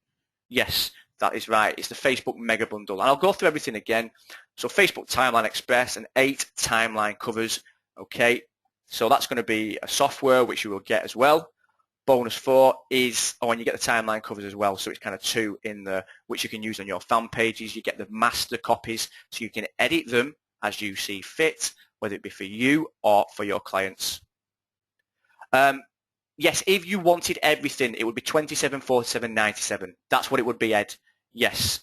Yes, that is right. It's the Facebook Mega Bundle. And I'll go through everything again. So Facebook Timeline Express and 8 timeline covers. Okay, so that's going to be a software which you will get as well. Bonus 4 is, and you get the timeline covers as well, so it's kind of 2 in there, which you can use on your fan pages. You get the master copies, so you can edit them as you see fit, whether it be for you or for your clients. Yes, if you wanted everything, it would be $27.47.97. That's what it would be, Ed. Yes.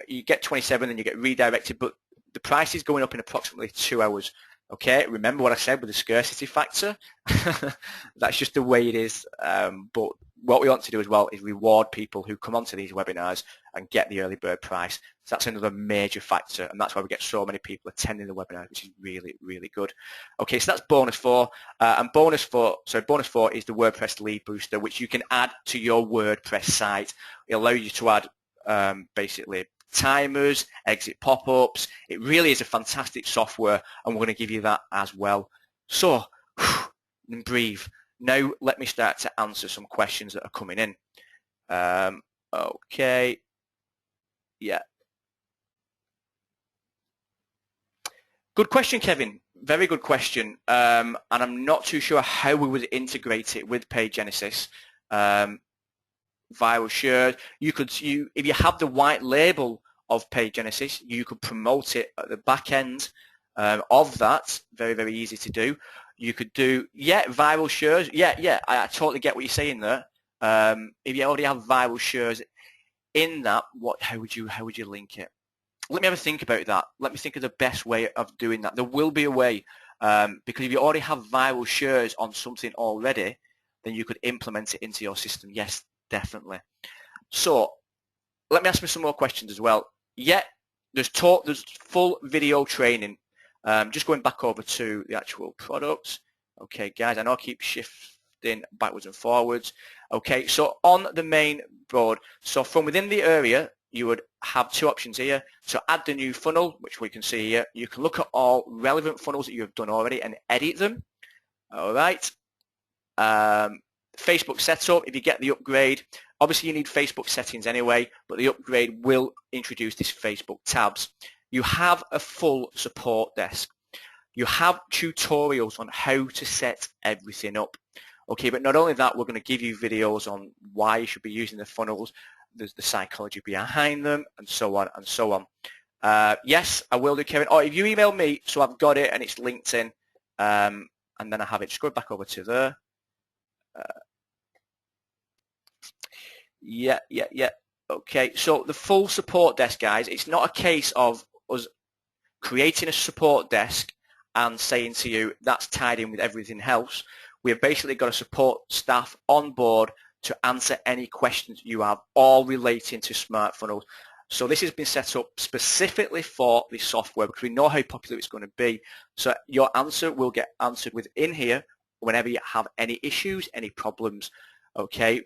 You get 27 and you get redirected, but the price is going up in approximately 2 hours. Okay, remember what I said with the scarcity factor? That's just the way it is. But what we want to do as well is reward people who come onto these webinars and get the early bird price. So that's another major factor, and that's why we get so many people attending the webinar, which is really, really good. Okay, so that's bonus 4. And bonus 4 is the WordPress lead booster, which you can add to your WordPress site. It'll allow you to add basically timers, exit pop-ups. It really is a fantastic software, and we're going to give you that as well. So, and breathe. Now let me start to answer some questions that are coming in. Okay. Yeah. Good question, Kevin. Very good question. And I'm not too sure how we would integrate it with Page Genesis. Viral shares. If you have the white label of Page Genesis, you could promote it at the back end of that. Very, very easy to do. You could do, viral shares. Yeah, I totally get what you're saying there. If you already have viral shares in that, how would you link it? Let me have a think about that. Let me think of the best way of doing that. There will be a way, because if you already have viral shares on something already, then you could implement it into your system. Yes, definitely. So let me ask me some more questions as well. Yeah, there's full video training. Just going back over to the actual product. Okay, guys, I know I keep shifting backwards and forwards. Okay, so on the main board, so from within the area, you would have 2 options here. So add the new funnel, which we can see here. You can look at all relevant funnels that you have done already and edit them. All right. Facebook setup, if you get the upgrade, obviously you need Facebook settings anyway, but the upgrade will introduce this Facebook tabs. You have a full support desk. You have tutorials on how to set everything up. Okay, but not only that, we're going to give you videos on why you should be using the funnels, the psychology behind them, and so on and so on. Yes, I will do, Kevin. Or if you email me, so I've got it and it's linked in, and then I have it. Just go back over to there. Yeah. Okay, so the full support desk, guys, it's not a case of us creating a support desk and saying to you, that's tied in with everything else. We have basically got a support staff on board to answer any questions you have, all relating to smart funnels. So this has been set up specifically for the software because we know how popular it's going to be. So your answer will get answered within here whenever you have any issues, any problems. Okay.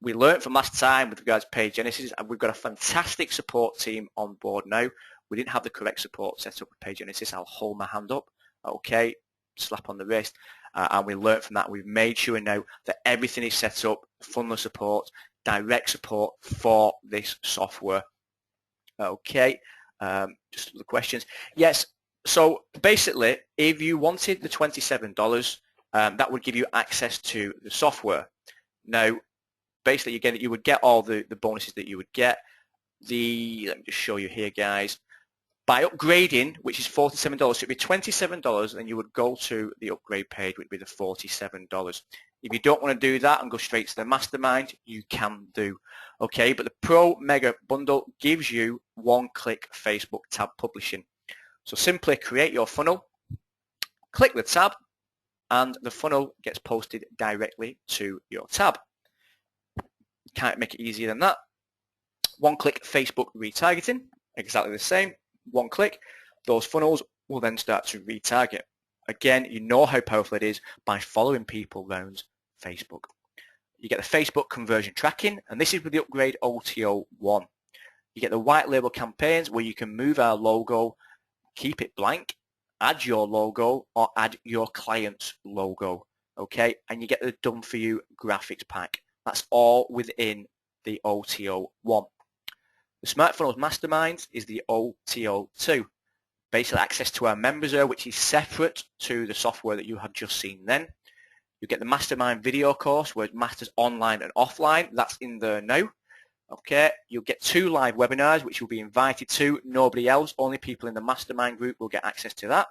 We learned from last time with regards to Page Genesis, and we've got a fantastic support team on board now. We didn't have the correct support set up with Page Genesis. I'll hold my hand up. Okay, slap on the wrist. And we learned from that. We've made sure now that everything is set up, funnel support, direct support for this software. Okay, just the questions. Yes, so basically, if you wanted the $27, that would give you access to the software. Now, basically, you would get all the bonuses that you would get. Let me just show you here, guys. By upgrading, which is $47, so it'd be $27, and you would go to the upgrade page, which would be the $47. If you don't want to do that and go straight to the mastermind, you can do. Okay, but the Pro Mega Bundle gives you one-click Facebook tab publishing. So simply create your funnel, click the tab, and the funnel gets posted directly to your tab. Can't make it easier than that. One click Facebook retargeting, exactly the same. One click, those funnels will then start to retarget. Again, you know how powerful it is by following people around Facebook. You get the Facebook conversion tracking, and this is with the upgrade OTO 1. You get the white label campaigns where you can move our logo, keep it blank, add your logo, or add your client's logo. Okay, and you get the done for you graphics pack. That's all within the OTO 1. The Smart Funnels Masterminds is the OTO 2. Basically access to our members area, which is separate to the software that you have just seen then. You get the Mastermind video course where it masters online and offline. That's in there now. Okay, you'll get 2 live webinars which you'll be invited to. Nobody else, only people in the Mastermind group will get access to that.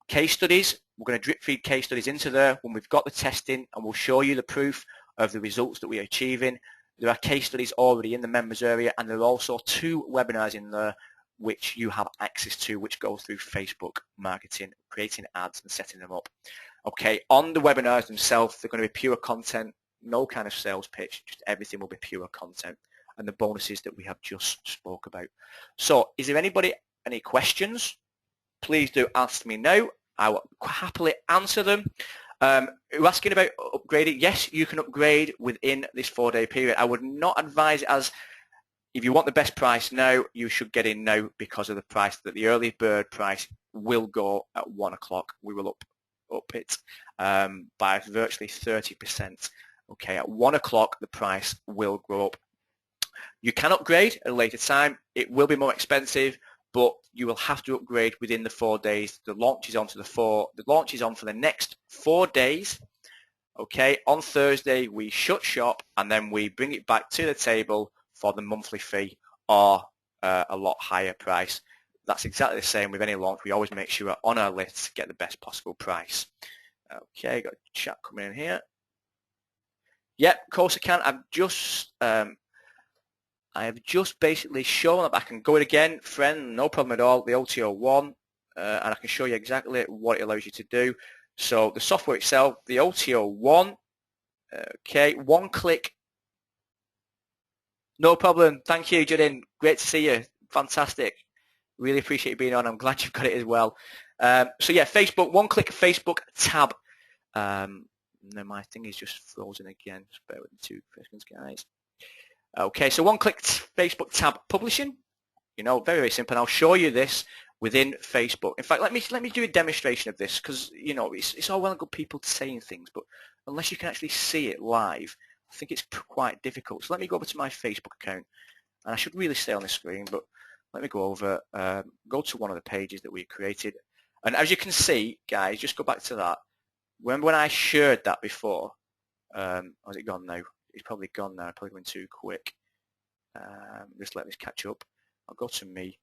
Case studies, we're going to drip feed case studies into there when we've got the testing, and we'll show you the proof of the results that we are achieving. There are case studies already in the members area, and there are also 2 webinars in there which you have access to, which go through Facebook marketing, creating ads and setting them up. Okay, on the webinars themselves, they're going to be pure content, no kind of sales pitch, just everything will be pure content, and the bonuses that we have just spoke about. So is there anybody, any questions? Please do ask me now. I will happily answer them. You're asking about upgrading. Yes, you can upgrade within this 4-day period. I would not advise it as, if you want the best price now, you should get in now because of the price that the early bird price will go at 1 o'clock. We will up it by virtually 30%. Okay, at 1 o'clock the price will go up. You can upgrade at a later time. It will be more expensive, but you will have to upgrade within the 4 days. The launch is on for the next 4 days. Okay, on Thursday we shut shop and then we bring it back to the table for the monthly fee or a lot higher price. That's exactly the same with any launch. We always make sure we're on our list to get the best possible price. Okay, got a chat coming in here. Yep, of course I can. I have just basically shown that I can go it again, friend, no problem at all, the OTO 1, and I can show you exactly what it allows you to do. So the software itself, the OTO 1, okay, 1 click. No problem. Thank you, Judin. Great to see you. Fantastic. Really appreciate you being on. I'm glad you've got it as well. So yeah, Facebook, 1 click Facebook tab. No, my thing is just frozen again. Just bear with me 2 seconds, guys. Okay, so 1 click Facebook tab publishing. You know, very, very simple. And I'll show you this within Facebook. In fact, let me do a demonstration of this because, you know, it's all well and good people saying things, but unless you can actually see it live, I think it's quite difficult. So let me go over to my Facebook account, and I should really stay on the screen, but let me go over, go to one of the pages that we created. And as you can see, guys, just go back to that. Remember when I shared that before? Has it gone now? It's probably gone now. I probably went too quick. Just let this catch up. I'll go to me.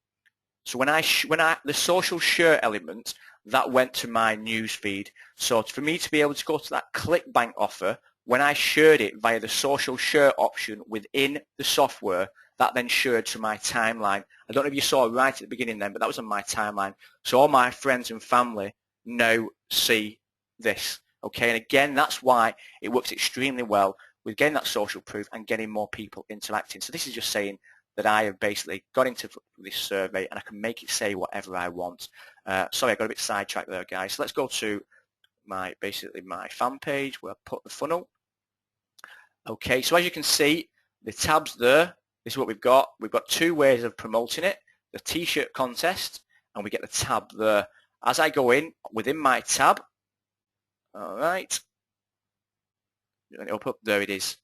So when the social share element, that went to my news feed. So for me to be able to go to that ClickBank offer, when I shared it via the social share option within the software, that then shared to my timeline. I don't know if you saw it right at the beginning then, but that was on my timeline. So all my friends and family now see this. Okay, and again, that's why it works extremely well with getting that social proof and getting more people interacting. So this is just saying that I have basically got into this survey and I can make it say whatever I want. Sorry, I got a bit sidetracked there, guys. So let's go to basically my fan page where I put the funnel. Okay, so as you can see, the tabs there, this is what we've got. We've got 2 ways of promoting it, the t-shirt contest, and we get the tab there. As I go in, within my tab, all right, up, there it is.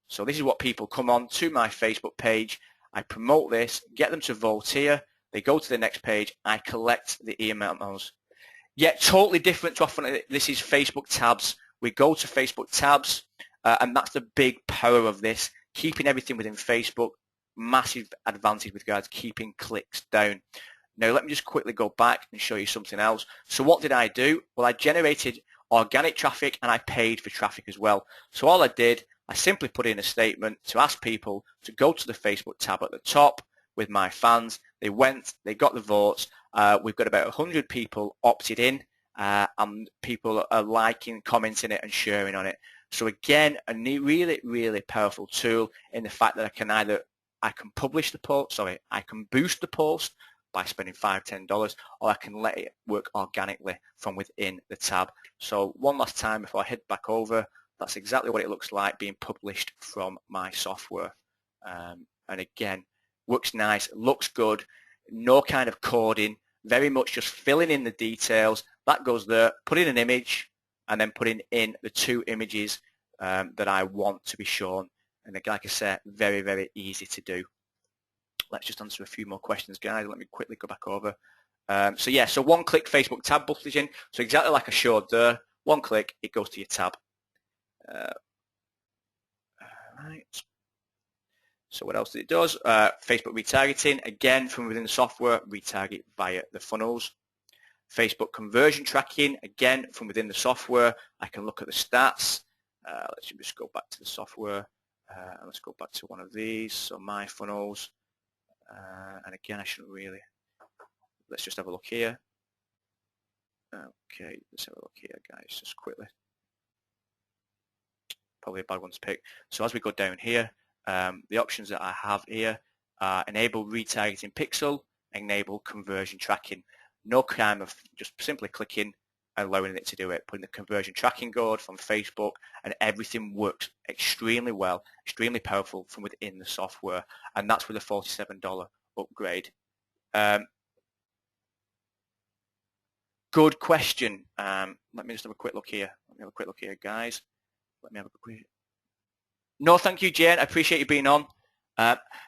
So this is what people come on to my Facebook page. I promote this, get them to vote here. They go to the next page. I collect the emails. Yet totally different to often. This is Facebook tabs. We go to Facebook tabs, and that's the big power of this. Keeping everything within Facebook, massive advantage with regards to keeping clicks down. Now let me just quickly go back and show you something else. So what did I do? Well, I generated organic traffic and I paid for traffic as well. So all I did, I simply put in a statement to ask people to go to the Facebook tab at the top with my fans. They went, they got the votes. We've got about 100 people opted in, and people are liking, commenting it, and sharing on it. So again, a really, really powerful tool in the fact that I can publish the post, I can boost the post by spending $5, $10, or I can let it work organically from within the tab. So one last time before I head back over, that's exactly what it looks like being published from my software. And again, works nice, looks good, no kind of coding, very much just filling in the details. That goes there, put in an image, and then putting in the 2 images that I want to be shown. And again, like I said, very, very easy to do. Let's just answer a few more questions, guys. Let me quickly go back over. So one-click Facebook tab publishing. So exactly like I showed there, one click, it goes to your tab. Right. So what else it does? Facebook retargeting, again from within the software, retarget via the funnels. Facebook conversion tracking, again from within the software, I can look at the stats. Let's just go back to the software. Let's go back to one of these. So my funnels. And again, I shouldn't really. Let's just have a look here. Okay, let's have a look here, guys, just quickly. Probably a bad one to pick. So as we go down here, the options that I have here are enable retargeting pixel, enable conversion tracking. No kind of, just simply clicking and allowing it to do it, putting the conversion tracking code from Facebook, and everything works extremely well, extremely powerful from within the software, and that's with a $47 upgrade. Good question. Let me just have a quick look here. Guys. Let me have a quick. No, thank you, Jane. I appreciate you being on.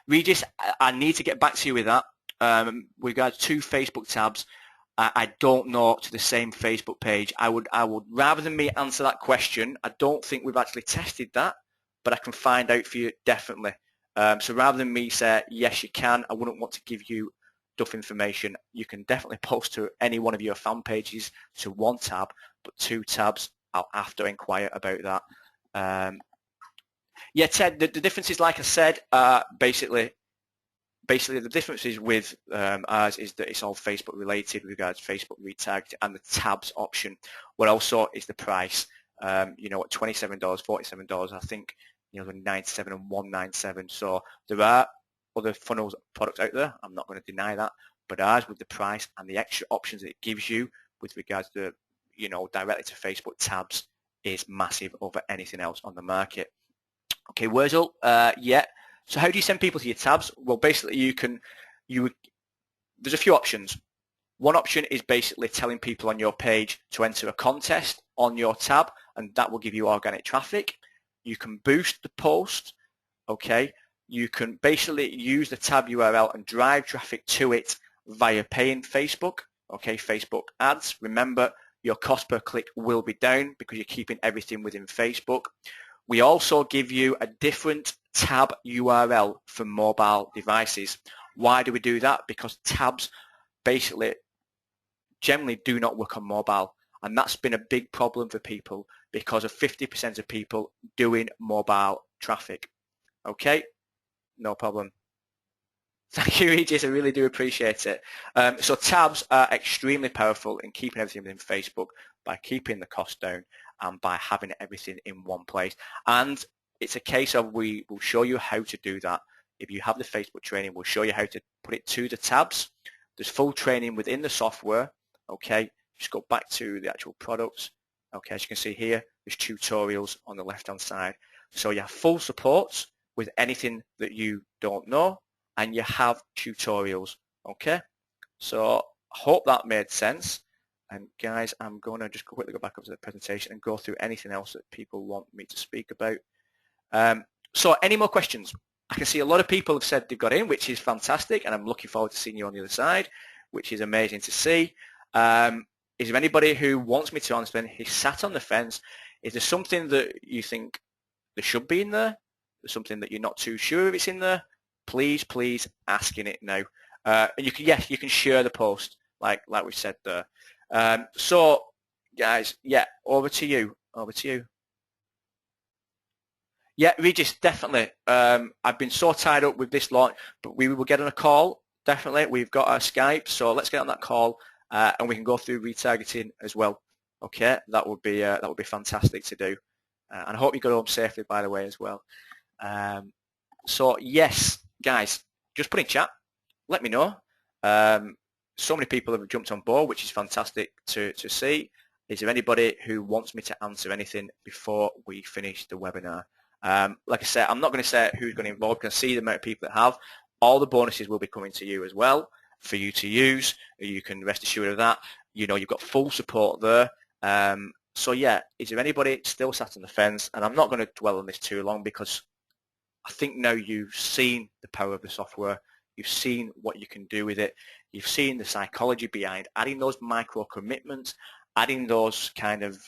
Regis, I need to get back to you with that. We've got 2 Facebook tabs. I don't know to the same Facebook page. I would rather than me answer that question. I don't think we've actually tested that, but I can find out for you definitely. So rather than me say yes, you can, I wouldn't want to give you duff information. You can definitely post to any one of your fan pages to 1 tab, but 2 tabs, I'll have to inquire about that. Yeah, Ted, the difference is, like I said, basically the difference is with ours is that it's all Facebook related with regards to Facebook retargeting and the tabs option. What also is the price, at $27, $47, I think, the $97 and $197. So there are other funnels products out there. I'm not going to deny that, but ours with the price and the extra options that it gives you with regards to, directly to Facebook tabs is massive over anything else on the market. Okay, Wurzel, yeah. So how do you send people to your tabs? Well, basically there's a few options. One option is basically telling people on your page to enter a contest on your tab, and that will give you organic traffic. You can boost the post, okay? You can basically use the tab URL and drive traffic to it via paying Facebook, okay? Facebook ads. Remember, your cost per click will be down because you're keeping everything within Facebook. We also give you a different tab URL for mobile devices. Why do we do that? Because tabs basically generally do not work on mobile, and that's been a big problem for people because of 50% of people doing mobile traffic. Okay, no problem. Thank you, Regis. I really do appreciate it. So tabs are extremely powerful in keeping everything within Facebook by keeping the cost down and by having everything in one place. And it's a case of we will show you how to do that. If you have the Facebook training, we'll show you how to put it to the tabs. There's full training within the software. Okay, just go back to the actual products. Okay, as you can see here, there's tutorials on the left-hand side. So you have full support with anything that you don't know, and you have tutorials. Okay, so I hope that made sense. And guys, I'm going to just quickly go back up to the presentation and go through anything else that people want me to speak about. So any more questions? I can see a lot of people have said they've got in, which is fantastic, and I'm looking forward to seeing you on the other side, which is amazing to see. Is there anybody who wants me to answer? He's sat on the fence. Is there something that you think there should be in there? There's something that you're not too sure if it's in there? Please ask in it now. You can share the post like we said there. So guys, yeah, over to you. Yeah, Regis, definitely. I've been so tied up with this launch, but we will get on a call definitely. We've got our Skype, so let's get on that call and we can go through retargeting as well. Okay, that would be fantastic to do. And I hope you got home safely, by the way, as well. So yes, guys, just put in chat. Let me know. So many people have jumped on board, which is fantastic to see. Is there anybody who wants me to answer anything before we finish the webinar? Like I said, I'm not going to say who's going to involve. Because I see the amount of people that have. All the bonuses will be coming to you as well for you to use. You can rest assured of that. You know, you've got full support there. So yeah, is there anybody still sat on the fence? And I'm not going to dwell on this too long because I think now you've seen the power of the software. You've seen what you can do with it. You've seen the psychology behind adding those micro commitments, adding those kind of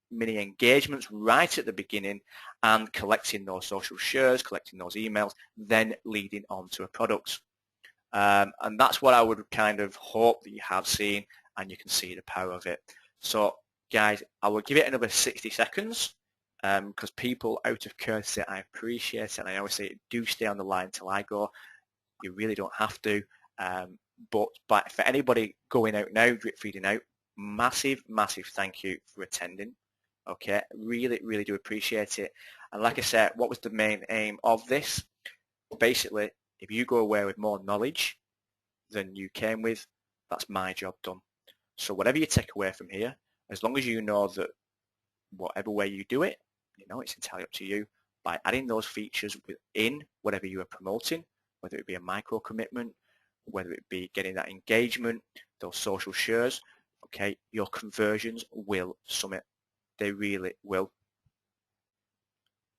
mini engagements right at the beginning and collecting those social shares, collecting those emails, then leading on to a product. And that's what I would kind of hope that you have seen and you can see the power of it. So guys, I will give it another 60 seconds because people, out of courtesy, I appreciate it, and I always say do stay on the line till I go. You really don't have to, but for anybody going out now, drip feeding out, massive thank you for attending. Okay, really do appreciate it. And like I said, what was the main aim of this? Basically, if you go away with more knowledge than you came with, that's my job done. So whatever you take away from here, as long as you know that whatever way you do it, you know, it's entirely up to you. By adding those features within whatever you are promoting, whether it be a micro commitment, whether it be getting that engagement, those social shares, okay, your conversions will summit. They really will. Of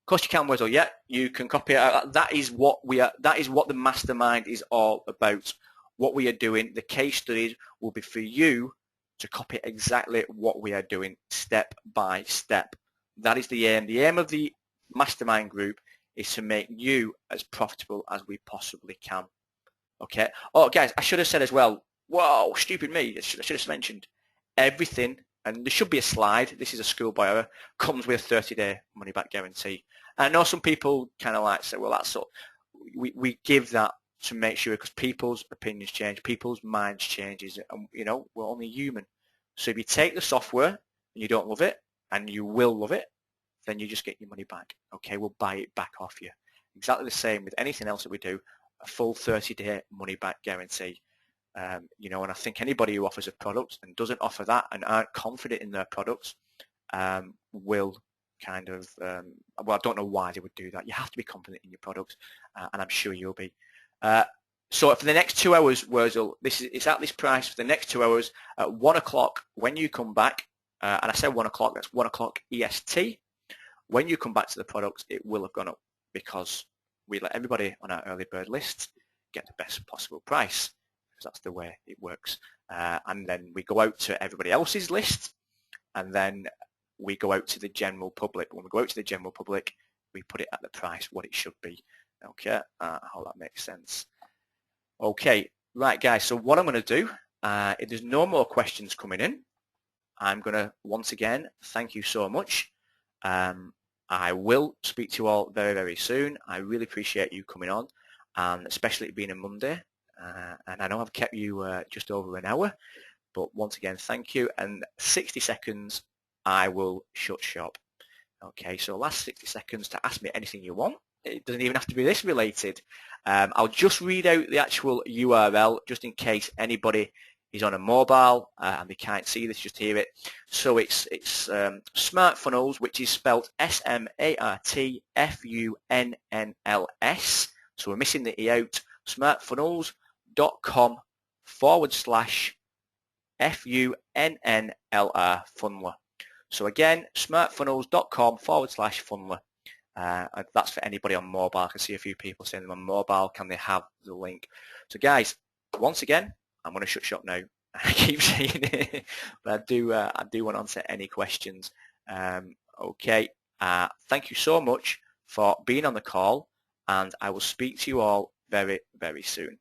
course you can, Wessel. Yeah, you can copy it. That is what we are. That is what the mastermind is all about. What we are doing, the case studies will be for you to copy exactly what we are doing step by step. That is the aim. The aim of the mastermind group is to make you as profitable as we possibly can. Okay. Oh, guys, I should have said as well. Whoa, stupid me. I should have mentioned everything. And there should be a slide. This is a schoolboy error. Comes with a 30-day money-back guarantee. And I know some people kind of like say, well, that's all. We give that to make sure because people's opinions change, people's minds changes, and you know we're only human. So if you take the software and you don't love it, and you will love it, then you just get your money back. Okay, we'll buy it back off you. Exactly the same with anything else that we do. A full 30-day money-back guarantee. You know, and I think anybody who offers a product and doesn't offer that and aren't confident in their products will kind of, well, I don't know why they would do that. You have to be confident in your products, and I'm sure you'll be. So for the next 2 hours, Wurzel, it's at this price for the next 2 hours at 1 o'clock when you come back, and I said 1 o'clock, that's 1 o'clock EST. When you come back to the products, it will have gone up because we let everybody on our early bird list get the best possible price. That's the way it works. And then we go out to everybody else's list, and then we go out to the general public. When we go out to the general public, we put it at the price what it should be. Okay, I hope that makes sense. Okay, right, guys. So what I'm going to do, if there's no more questions coming in, I'm going to once again thank you so much. I will speak to you all very soon. I really appreciate you coming on, and especially it being a Monday. And I know I've kept you just over an hour, but once again, thank you. And 60 seconds, I will shut shop. Okay, so last 60 seconds to ask me anything you want. It doesn't even have to be this related. I'll just read out the actual URL just in case anybody is on a mobile and they can't see this, just hear it. So it's Smart Funnels, which is spelled SMARTFUNNLS. So we're missing the E out. smartfunnels.com/FUNNLR Funneler. So again, smartfunnels.com/Funneler. That's for anybody on mobile. I can see a few people saying them on mobile. Can they have the link? So guys, once again, I'm going to shut shop now. I keep saying it, but I do want to answer any questions. Okay. Thank you so much for being on the call, and I will speak to you all very soon.